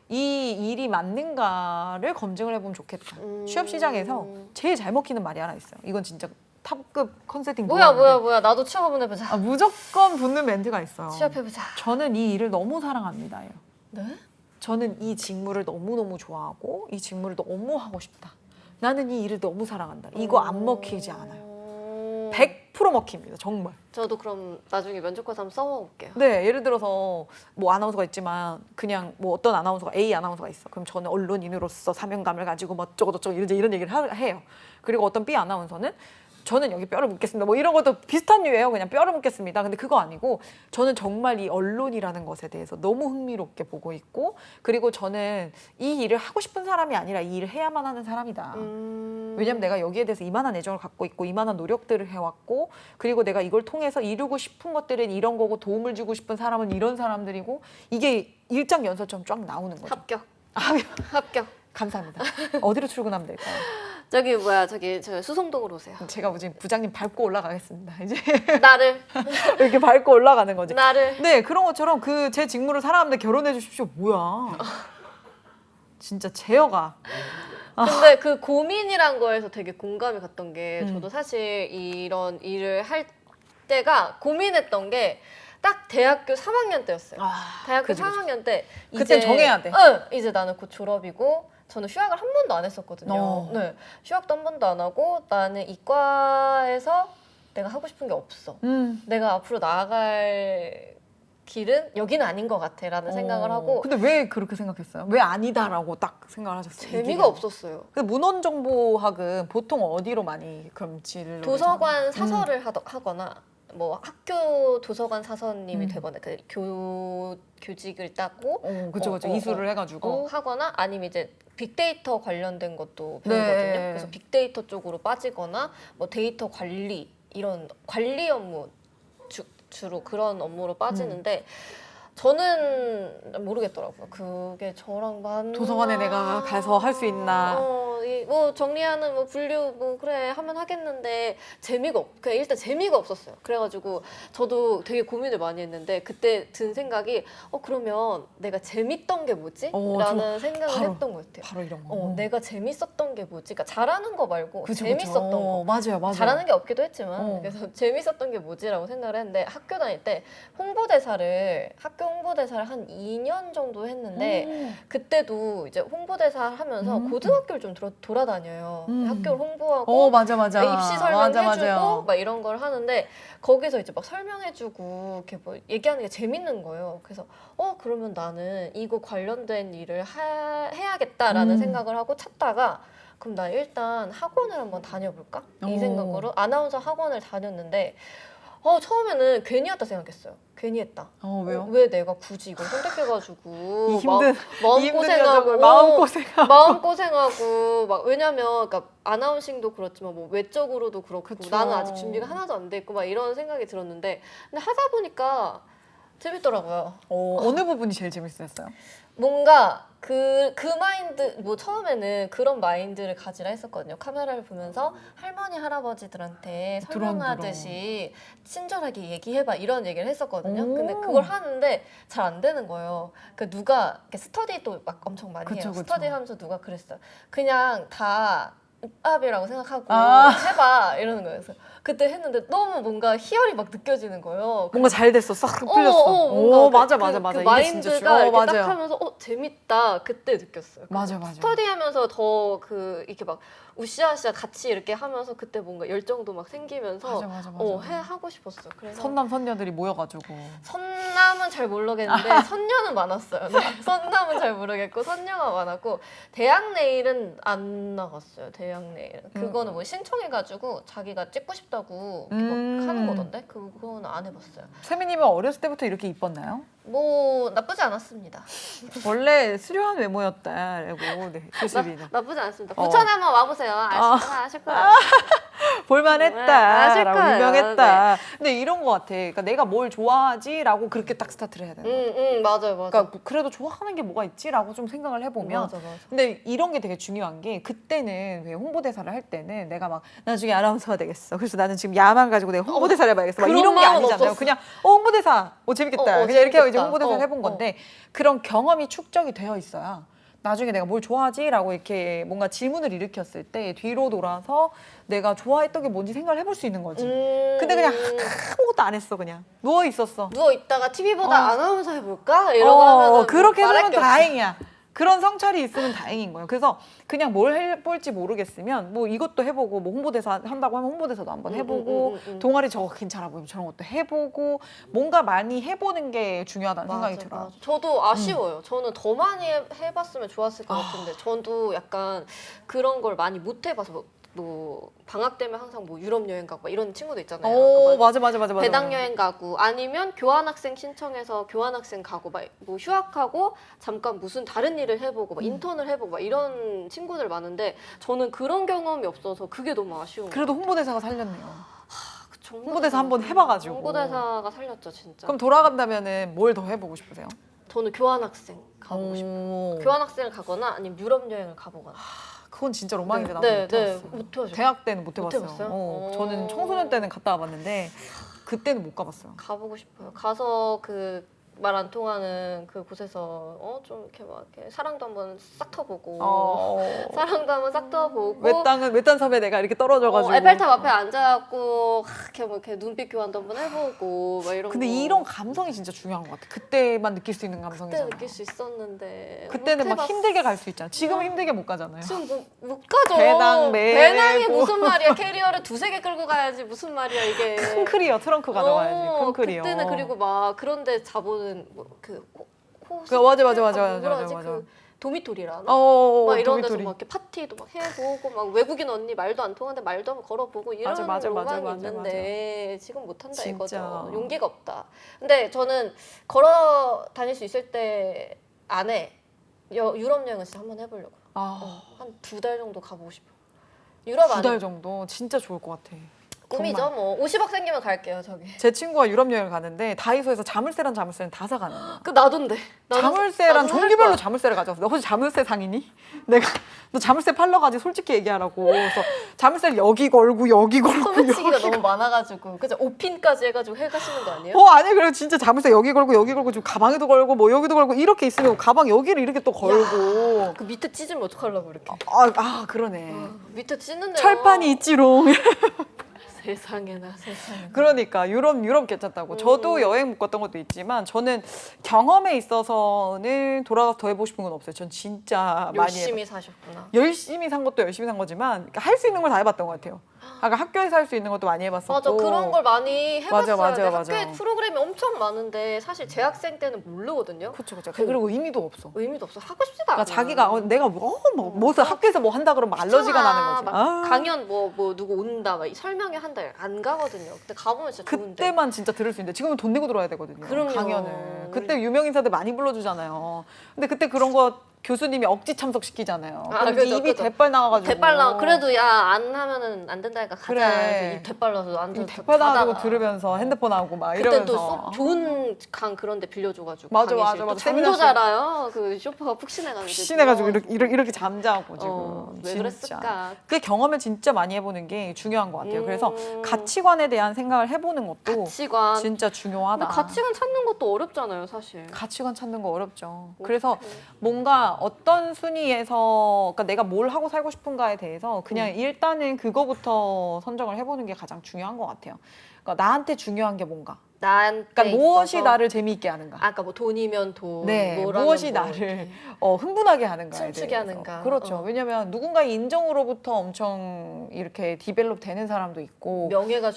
이 일이 맞는가를 검증을 해보면 좋겠다. 취업 시장에서 제일 잘 먹히는 말이 하나 있어요. 이건 진짜 탑급 컨설팅 뭐야 나도 취업 한번 해보자. 무조건 붙는 멘트가 있어요. 취업해보자. 저는 이 일을 너무 사랑합니다요. 네? 저는 이 직무를 너무너무 좋아하고 이 직무를 너무 하고 싶다. 나는 이 일을 너무 사랑한다. 이거 안 먹히지 않아요. 100% 먹힙니다. 정말. 저도 그럼 나중에 면접과서 한번 써볼게요. 네, 예를 들어서 뭐 아나운서가 있지만 그냥 뭐 어떤 아나운서가 A 아나운서가 있어. 그럼 저는 언론인으로서 사명감을 가지고 뭐 어쩌고저쩌고 이런 얘기를 해요. 그리고 어떤 B 아나운서는 저는 여기 뼈를 묻겠습니다. 뭐 이런 것도 비슷한 류예요. 그냥 뼈를 묻겠습니다. 근데 그거 아니고 저는 정말 이 언론이라는 것에 대해서 너무 흥미롭게 보고 있고 그리고 저는 이 일을 하고 싶은 사람이 아니라 이 일을 해야만 하는 사람이다. 왜냐면 내가 여기에 대해서 이만한 애정을 갖고 있고 이만한 노력들을 해왔고 그리고 내가 이걸 통해서 이루고 싶은 것들은 이런 거고 도움을 주고 싶은 사람은 이런 사람들이고 이게 일장연설처럼 쫙 나오는 거죠. 합격. 아, 합격. 감사합니다. 어디로 출근하면 될까요? 저기 저 수성동으로 오세요. 제가 지금 부장님 밟고 올라가겠습니다. 이제 나를 이렇게 밟고 올라가는 거지. 나를. 네, 그런 것처럼 그 제 직무를 사랑하는데 결혼해 주십시오. 뭐야? 진짜 제어가. 근데 그 고민이란 거에서 되게 공감이 갔던 게 음. 저도 사실 이런 일을 할 때가 고민했던 게 딱 대학교 3학년 때였어요. 대학교 그치, 그치. 3학년 때 그때 정해야 돼. 응, 이제 나는 곧 졸업이고 저는 휴학을 한 번도 안 했었거든요. 네, 휴학도 한 번도 안 하고 나는 이과에서 내가 하고 싶은 게 없어. 내가 앞으로 나아갈 길은 여기는 아닌 것 같아라는 생각을 하고. 근데 왜 그렇게 생각했어요? 왜 아니다라고 딱 생각을 하셨어요? 재미가 없었어요. 근데 문헌정보학은 보통 어디로 많이 그럼 진로를 도서관 사서를 하거나 뭐 학교 도서관 사서님이 되거나 그 교직을 따고 그쵸 이수를 해가지고 하거나 아니면 이제 빅데이터 관련된 것도 배우거든요. 네. 그래서 빅데이터 쪽으로 빠지거나 뭐 데이터 관리 이런 관리 업무 주로 그런 업무로 빠지는데 저는 모르겠더라고요. 그게 저랑 맞나? 도서관에 내가 가서 할 수 있나? 뭐 정리하는 뭐 분류 뭐 그래 하면 하겠는데 그냥 일단 재미가 없었어요. 그래가지고 저도 되게 고민을 많이 했는데 그때 든 생각이 그러면 내가 재밌던 게 뭐지? 라는 생각을 했던 것 같아요. 바로 이런 거. 내가 재밌었던 게 뭐지? 그러니까 잘하는 거 말고 그쵸, 재밌었던 그쵸. 거. 맞아요. 잘하는 게 없기도 했지만 그래서 재밌었던 게 뭐지라고 생각을 했는데 학교 다닐 때 학교 홍보대사를 한 2년 정도 했는데 그때도 이제 홍보대사 하면서 고등학교를 좀 돌아다녀요. 학교를 홍보하고 맞아. 입시 설명해주고 맞아. 막 이런 걸 하는데 거기서 이제 막 설명해주고 이렇게 뭐 얘기하는 게 재밌는 거예요. 그래서 그러면 나는 이거 관련된 일을 해야겠다라는 생각을 하고 찾다가 그럼 나 일단 학원을 한번 다녀볼까? 이 생각으로 아나운서 학원을 다녔는데 처음에는 괜히 했다 생각했어요. 괜히 했다. 왜요? 왜 내가 굳이 이걸 선택해가지고 이 힘든 마음고생하고 마음고생하고 막 왜냐면 그러니까 아나운싱도 그렇지만 뭐 외적으로도 그렇고 그쵸. 나는 아직 준비가 하나도 안 돼 있고 막 이런 생각이 들었는데 근데 하다 보니까 재밌더라고요. 어느 부분이 제일 재밌었어요? 뭔가 그 마인드 뭐 처음에는 그런 마인드를 가지라 했었거든요. 카메라를 보면서 할머니 할아버지들한테 설명하듯이 친절하게 얘기해봐 이런 얘기를 했었거든요. 근데 그걸 하는데 잘 안 되는 거예요. 그러니까 누가 스터디도 막 엄청 많이 해요. 스터디하면서 누가 그랬어요. 그냥 다 입압이라고 생각하고 해봐 이러는 거예요. 그래서 그때 했는데 너무 뭔가 희열이 막 느껴지는 거예요. 뭔가 잘 됐어. 싹 풀렸어. 맞아. 그 이게 마인드가 진짜 이렇게 맞아요. 딱 하면서 재밌다 그때 느꼈어요. 맞아. 스터디하면서 더 이렇게 막 우시아시아 같이 이렇게 하면서 그때 뭔가 열정도 막 생기면서 맞아. 하고 싶었어요. 그래서 선남 선녀들이 모여가지고 선남은 잘 모르겠는데 선녀는 많았어요. 네. 선남은 잘 모르겠고 선녀가 많았고 대학 내일은 안 나갔어요. 대학 내일은 그거는 뭐 신청해가지고 자기가 찍고 싶다고 막 하는 거던데 그거는 안 해봤어요. 세미님은 어렸을 때부터 이렇게 이뻤나요? 뭐 나쁘지 않았습니다. 원래 수려한 외모였다라고 교수비는 나쁘지 않습니다. 부천에 한번 와보세요. 아실 거예요. 볼만했다라고 거예요. 유명했다. 근데 이런 거 같아. 그러니까 내가 뭘 좋아하지라고 그렇게 딱 스타트를 해야 되는 거야. 맞아요. 그러니까 그래도 좋아하는 게 뭐가 있지라고 좀 생각을 해보면. 맞아. 근데 이런 게 되게 중요한 게 그때는 왜 홍보대사를 할 때는 내가 막 나중에 아나운서가 되겠어. 그래서 나는 지금 야만 가지고 내가 홍보대사를 해봐야겠어. 막 이런 게 아니잖아요. 없었어. 그냥 홍보대사 재밌겠다. 그냥 이렇게 하고 이제 홍보대사를 재밌겠다. 해본 건데 그런 경험이 축적이 되어 있어야 나중에 내가 뭘 좋아하지라고 이렇게 뭔가 질문을 일으켰을 때 뒤로 돌아서 내가 좋아했던 게 뭔지 생각을 해볼 수 있는 거지. 근데 그냥 아무것도 안 했어. 그냥 누워 있었어. 누워 있다가 TV 보다 아나운서 해볼까 이러고 하면 그렇게 해주면 다행이야. 그런 성찰이 있으면 다행인 거예요. 그래서 그냥 뭘 해볼지 모르겠으면 뭐 이것도 해보고 뭐 홍보대사 한다고 하면 홍보대사도 한번 해보고 동아리 저거 괜찮아 보이면 저런 것도 해보고 뭔가 많이 해보는 게 중요하다는 생각이 들어요. 맞아. 저도 아쉬워요. 저는 더 많이 해봤으면 좋았을 것 같은데 저도 약간 그런 걸 많이 못 해봐서 뭐 방학 되면 항상 뭐 유럽 여행 가고 막 이런 친구도 있잖아요. 오, 맞아. 배당 여행 가고 아니면 교환학생 신청해서 교환학생 가고 막 뭐 휴학하고 잠깐 무슨 다른 일을 해보고 막 인턴을 해보고 막 이런 친구들 많은데 저는 그런 경험이 없어서 그게 너무 아쉬운 거예요. 그래도 홍보대사가 살렸네요. 그쵸, 홍보대사 한번 해봐가지고. 홍보대사가 살렸죠 진짜. 그럼 돌아간다면은 뭘 더 해보고 싶으세요? 저는 교환학생 가보고 싶어요. 교환학생을 가거나 아니면 유럽 여행을 가보거나. 그건 진짜 로망인데 나도 네, 못 해봤어요. 못 해봤어요. 대학 때는 못 해봤어요. 해봤어요? 저는 청소년 때는 갔다 와봤는데 그때는 못 가봤어요. 가보고 싶어요. 가서 그 말 안 통하는 그 곳에서 좀 이렇게 막 이렇게 사랑도 한번 싹 터보고 사랑도 한번 싹 터보고 외딴 섬에 내가 이렇게 떨어져가지고 에펠탑 앞에 앉아갖고 이렇게 뭐 이렇게 눈빛 교환도 한번 해보고 막 이런 근데 거. 이런 감성이 진짜 중요한 것 같아. 그때만 느낄 수 있는 감성이잖아. 그때 느낄 수 있었는데 그때는 막 못 해봤어. 힘들게 갈 수 있잖아. 지금은 힘들게 못 가잖아요. 지금 못 가죠. 배낭이 무슨 말이야. 캐리어를 2-3개 끌고 가야지 무슨 말이야 이게. 큰 크리어 트렁크 가져가야지. 큰 크리어. 그때는 그리고 막 그런데 자보는 그 맞아. 그 도미토리라나? 막 막 이런 데서 막 이렇게 파티도 막 해보고 막 외국인 언니 말도 안 통하는데 말도 한번 걸어보고 이런 로망이 있는데 지금 못한다 이거죠. 용기가 없다. 근데 저는 걸어 다닐 수 있을 때 안에 유럽 여행을 진짜 한번 해보려고요. 한 2달 정도 가보고 싶어요. 유럽 안에 2달 정도 진짜 좋을 것 같아. 꿈이죠. 정말. 뭐 50억 생기면 갈게요 저기. 제 친구가 유럽 여행을 가는데 다이소에서 자물쇠는 다 사가는 거야. 그 나도인데. 자물쇠랑 종류별로 자물쇠를 가져왔어. 너 혹시 자물쇠 상이니? 내가 너 자물쇠 팔러 가지 솔직히 얘기하라고. 그래서 자물쇠를 여기 걸고 여기 걸고 소매치기가 너무 많아가지고 그죠? 5핀까지 해가지고 해가시는 거 아니에요? 아니 그래도 진짜 자물쇠 여기 걸고 좀 가방에도 걸고 뭐 여기도 걸고 이렇게 있으면 가방 여기를 이렇게 또 걸고. 그 밑에 찢으면 어떡하려고 이렇게. 그러네. 밑에 찢는데요. 철판이 있지롱. 세상에나. 그러니까 유럽 괜찮다고. 저도 여행 못 갔던 것도 있지만 저는 경험에 있어서는 돌아가서 더 해보고 싶은 건 없어요. 전 진짜 열심히 사셨구나. 열심히 산 것도 열심히 산 거지만 할 수 있는 걸 다 해봤던 것 같아요. 아까 학교에서 할 수 있는 것도 많이 해봤었고. 맞아, 그런 걸 많이 해봤어요. 맞아. 학교에 프로그램이 엄청 많은데 사실 재학생 때는 모르거든요. 그렇죠. 그리고 의미도 없어. 의미도 없어. 하고 싶지도 않아. 그러니까 자기가 내가 학교에서 뭐 한다 그러면 알러지가 나는 거지. 막 강연 뭐 누구 온다 막 설명회 한다 안 가거든요. 근데 가보면 진짜 좋은데. 그때만 진짜 들을 수 있는데 지금은 돈 내고 들어야 되거든요. 그럼요. 강연을. 그때 유명 인사들 많이 불러주잖아요. 근데 그때 그런 거 교수님이 억지 참석시키잖아요. 그래서 입이 대빨 나와가지고. 그래도 야 안 하면은 안 된다니까 가자. 그래. 입 대빨 나서 앉아서 대빨 나가지고 들으면서 핸드폰 하고 막 그때 이러면서. 또 좋은 강 그런데 빌려줘가지고. 맞아. 잠도 잘아요. 그 쇼파가 푹신해가지고. 푹신해가지고 이렇게 잠자고 지금. 왜 그랬을까? 그 경험을 진짜 많이 해보는 게 중요한 것 같아요. 그래서 가치관에 대한 생각을 해보는 것도 진짜 중요하다. 근데 가치관 찾는 것도 어렵잖아요, 사실. 가치관 찾는 거 어렵죠. 그래서 뭔가 어떤 순위에서 그러니까 내가 뭘 하고 살고 싶은가에 대해서 그냥 일단은 그거부터 선정을 해보는 게 가장 중요한 것 같아요. 그러니까 나한테 중요한 게 뭔가. 그러니까 무엇이 나를 재미있게 하는가. 아까 뭐 돈이면 돈, 무엇이 나를 흥분하게 하는가에 춤추게 대해서. 하는가. 그렇죠. 왜냐하면 누군가의 인정으로부터 엄청 이렇게 디벨롭 되는 사람도 있고 명예가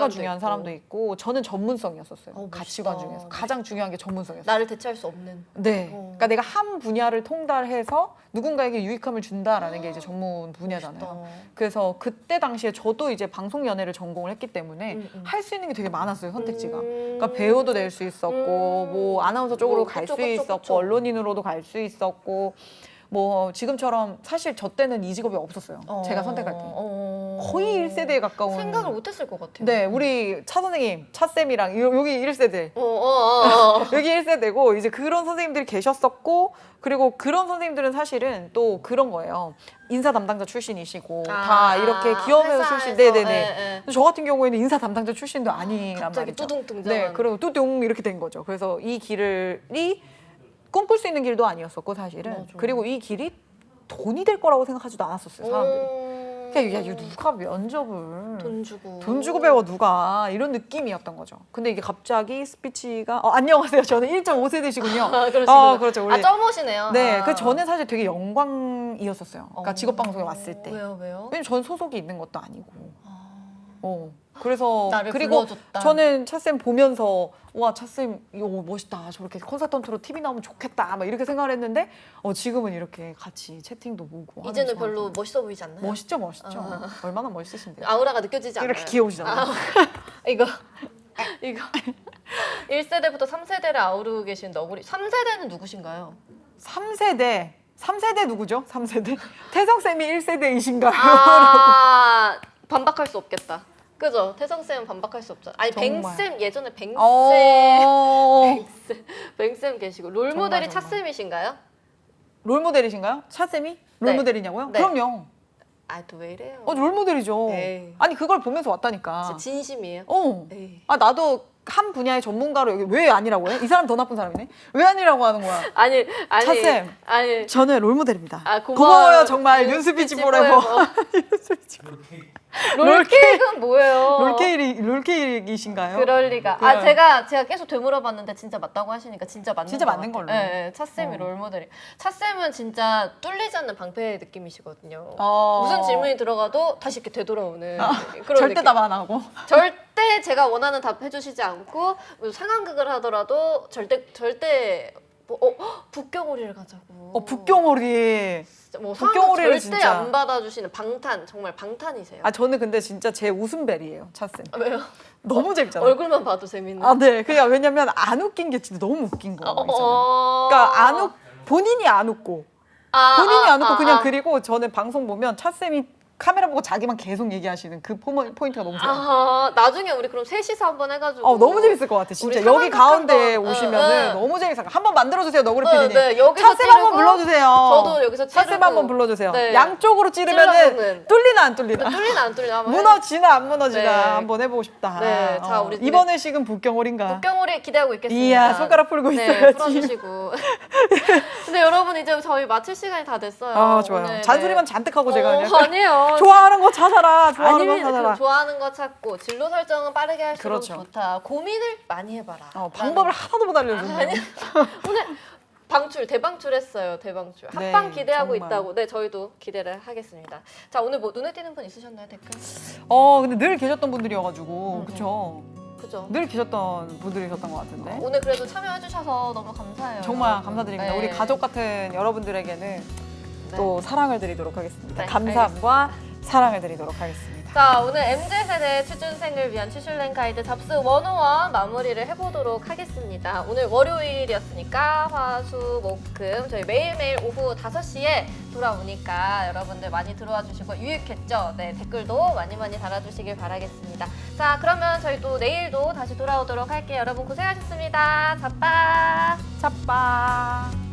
중요한 사람도 있고 저는 전문성이었었어요. 가치관 멋있다. 중에서 가장 중요한 게 전문성이었어요. 나를 대체할 수 없는. 그러니까 내가 한 분야를 통달해서 누군가에게 유익함을 준다라는 게 이제 전문 분야잖아요. 멋있다. 그래서 그때 당시에 저도 이제 방송 연애를 전공을 했기 때문에 할 수 있는 게 되게 많았어요, 선택지가. 그러니까 배우도 될 수 있었고 뭐 아나운서 쪽으로 갈 수 있었고 언론인으로도 갈 수 있었고 뭐 지금처럼 사실 저 때는 이 직업이 없었어요. 제가 선택할 때. 거의 1세대에 가까운. 생각을 못했을 것 같아요. 네, 우리 차 선생님, 차쌤이랑 여기 1세대. 여기 1세대고 이제 그런 선생님들이 계셨었고 그리고 그런 선생님들은 사실은 또 그런 거예요. 인사 담당자 출신이시고 다 이렇게 기업에서 출신. 네네네. 저 같은 경우에는 인사 담당자 출신도 아니란 갑자기 말이죠. 뚜둥 등장한. 네, 그리고 뚜둥 이렇게 된 거죠. 그래서 이 길이 꿈꿀 수 있는 길도 아니었었고 사실은. 맞아. 그리고 이 길이 돈이 될 거라고 생각하지도 않았었어요, 사람들이. 그냥 야, 이거 누가 면접을 돈 주고 배워 누가 이런 느낌이었던 거죠. 근데 이게 갑자기 스피치가 안녕하세요. 저는 1.5세대시군요. 아, 그러시구나. 그렇죠. 우리. 아, 점오시네요. 네, 아. 그 저는 사실 되게 영광이었었어요. 그러니까 직업 방송에 왔을 때. 왜요? 왜냐면 전 소속이 있는 것도 아니고. 그래서 나를 그리고 불러줬다. 저는 차쌤 보면서 와 차쌤 이거 멋있다 저렇게 컨설턴트로 TV 나오면 좋겠다 막 이렇게 생각을 했는데 지금은 이렇게 같이 채팅도 보고 이제는 하면서 별로 멋있어 보이지 않나요? 멋있죠 얼마나 멋있으신데요. 아우라가 느껴지지 않아요? 이렇게 귀여우시잖아요. 이거 1세대부터 3세대를 아우르고 계신 너구리. 3세대는 누구신가요? 3세대 누구죠? 3세대? 태성쌤이 1세대이신가요? 아, 반박할 수 없겠다. 그죠? 태성쌤은 반박할 수 없죠. 아니, 정말. 뱅쌤, 예전에 뱅쌤, 뱅쌤 계시고. 롤모델이 정말. 차쌤이신가요? 롤모델이신가요? 차쌤이? 롤모델이냐고요? 네. 그럼요. 아, 또 왜 이래요? 롤모델이죠. 에이. 아니 그걸 보면서 왔다니까. 진짜 진심이에요? 에이. 나도 한 분야의 전문가로 여기 왜 아니라고 해? 이 사람 더 나쁜 사람이네? 왜 아니라고 하는 거야? 아니. 차쌤. 아니. 저는 롤모델입니다. 아, 고마워요 정말 윤스피치 포레버. 롤케이크는 뭐예요? 롤케이크이신가요? 그럴 리가. 그래요. 제가 계속 되물어봤는데 진짜 맞다고 하시니까 진짜 맞는 진짜 것 맞는 같아요. 걸로. 네, 차쌤이 롤모델이. 차쌤은 진짜 뚫리지 않는 방패 느낌이시거든요. 어. 무슨 질문이 들어가도 다시 이렇게 되돌아오는 그런 절대 느낌. 답 안 하고. 절대 제가 원하는 답 해주시지 않고 뭐 상황극을 하더라도 절대 북경오리를 가자고. 북경오리. 진짜 뭐 북경오리를 절대 진짜. 안 받아주시는 정말 방탄이세요. 저는 근데 진짜 제 웃음벨이에요, 차쌤. 왜요? 너무 재밌잖아요. 얼굴만 봐도 재밌는. 네. 그냥 왜냐면 안 웃긴 게 진짜 너무 웃긴 거 있잖아요. 그러니까 본인이 안 웃고. 그냥 그리고 저는 방송 보면 차쌤이 카메라 보고 자기만 계속 얘기하시는 그 포인트가 너무 좋아요. 나중에 우리 그럼 셋이서 한번 해가지고. 너무 재밌을 것 같아. 진짜 우리 여기 상황극 가운데 한번, 오시면은 너무 재밌을 것 같아. 한번 만들어주세요, 너구리 PD님. 네, 여기서 차쌤 한번 찌르고, 불러주세요. 저도 여기서 찌르고. 차쌤 한번 불러주세요. 네. 양쪽으로 찌르면은 찔러보는. 뚫리나 안 뚫리나. 뚫리나 안 뚫리나 한번 무너지나 안 무너지나 네. 한번 해보고 싶다. 네, 자, 우리 이번 회식은 북경오리인가? 북경오리 기대하고 있겠습니다. 이야, 손가락 풀고 네, 있어야지. 풀어주시고. 근데 여러분 이제 저희 마칠 시간이 다 됐어요. 좋아요. 오늘, 잔소리만 잔뜩 하고 제가 그냥. 아니에요. 좋아하는 거 찾아라. 좋아하는 거 아니면 찾아라. 좋아하는 거 찾고 진로 설정은 빠르게 할수록 그렇죠. 좋다. 고민을 많이 해봐라. 방법을 하나도 못 알려주네. 오늘 대방출했어요. 대방출. 네, 합방 기대하고 정말. 있다고. 네, 저희도 기대를 하겠습니다. 자, 오늘 뭐 눈에 띄는 분 있으셨나요, 댓글? 근데 늘 계셨던 분들이어가지고 그쵸. 그죠? 늘 계셨던 분들이셨던 것 같은데. 오늘 그래도 참여해주셔서 너무 감사해요. 정말 여러분. 감사드립니다. 네. 우리 가족 같은 여러분들에게는 네. 또 사랑을 드리도록 하겠습니다. 네, 감사함과 사랑을 드리도록 하겠습니다. 자, 오늘 MZ세대 취준생을 위한 취준랭 가이드 잡스 101 마무리를 해보도록 하겠습니다. 오늘 월요일이었으니까 화, 수, 목, 금 저희 매일매일 오후 5시에 돌아오니까 여러분들 많이 들어와 주시고 유익했죠? 네, 댓글도 많이 달아주시길 바라겠습니다. 자, 그러면 저희 또 내일도 다시 돌아오도록 할게요. 여러분 고생하셨습니다. 자빠! 차빠.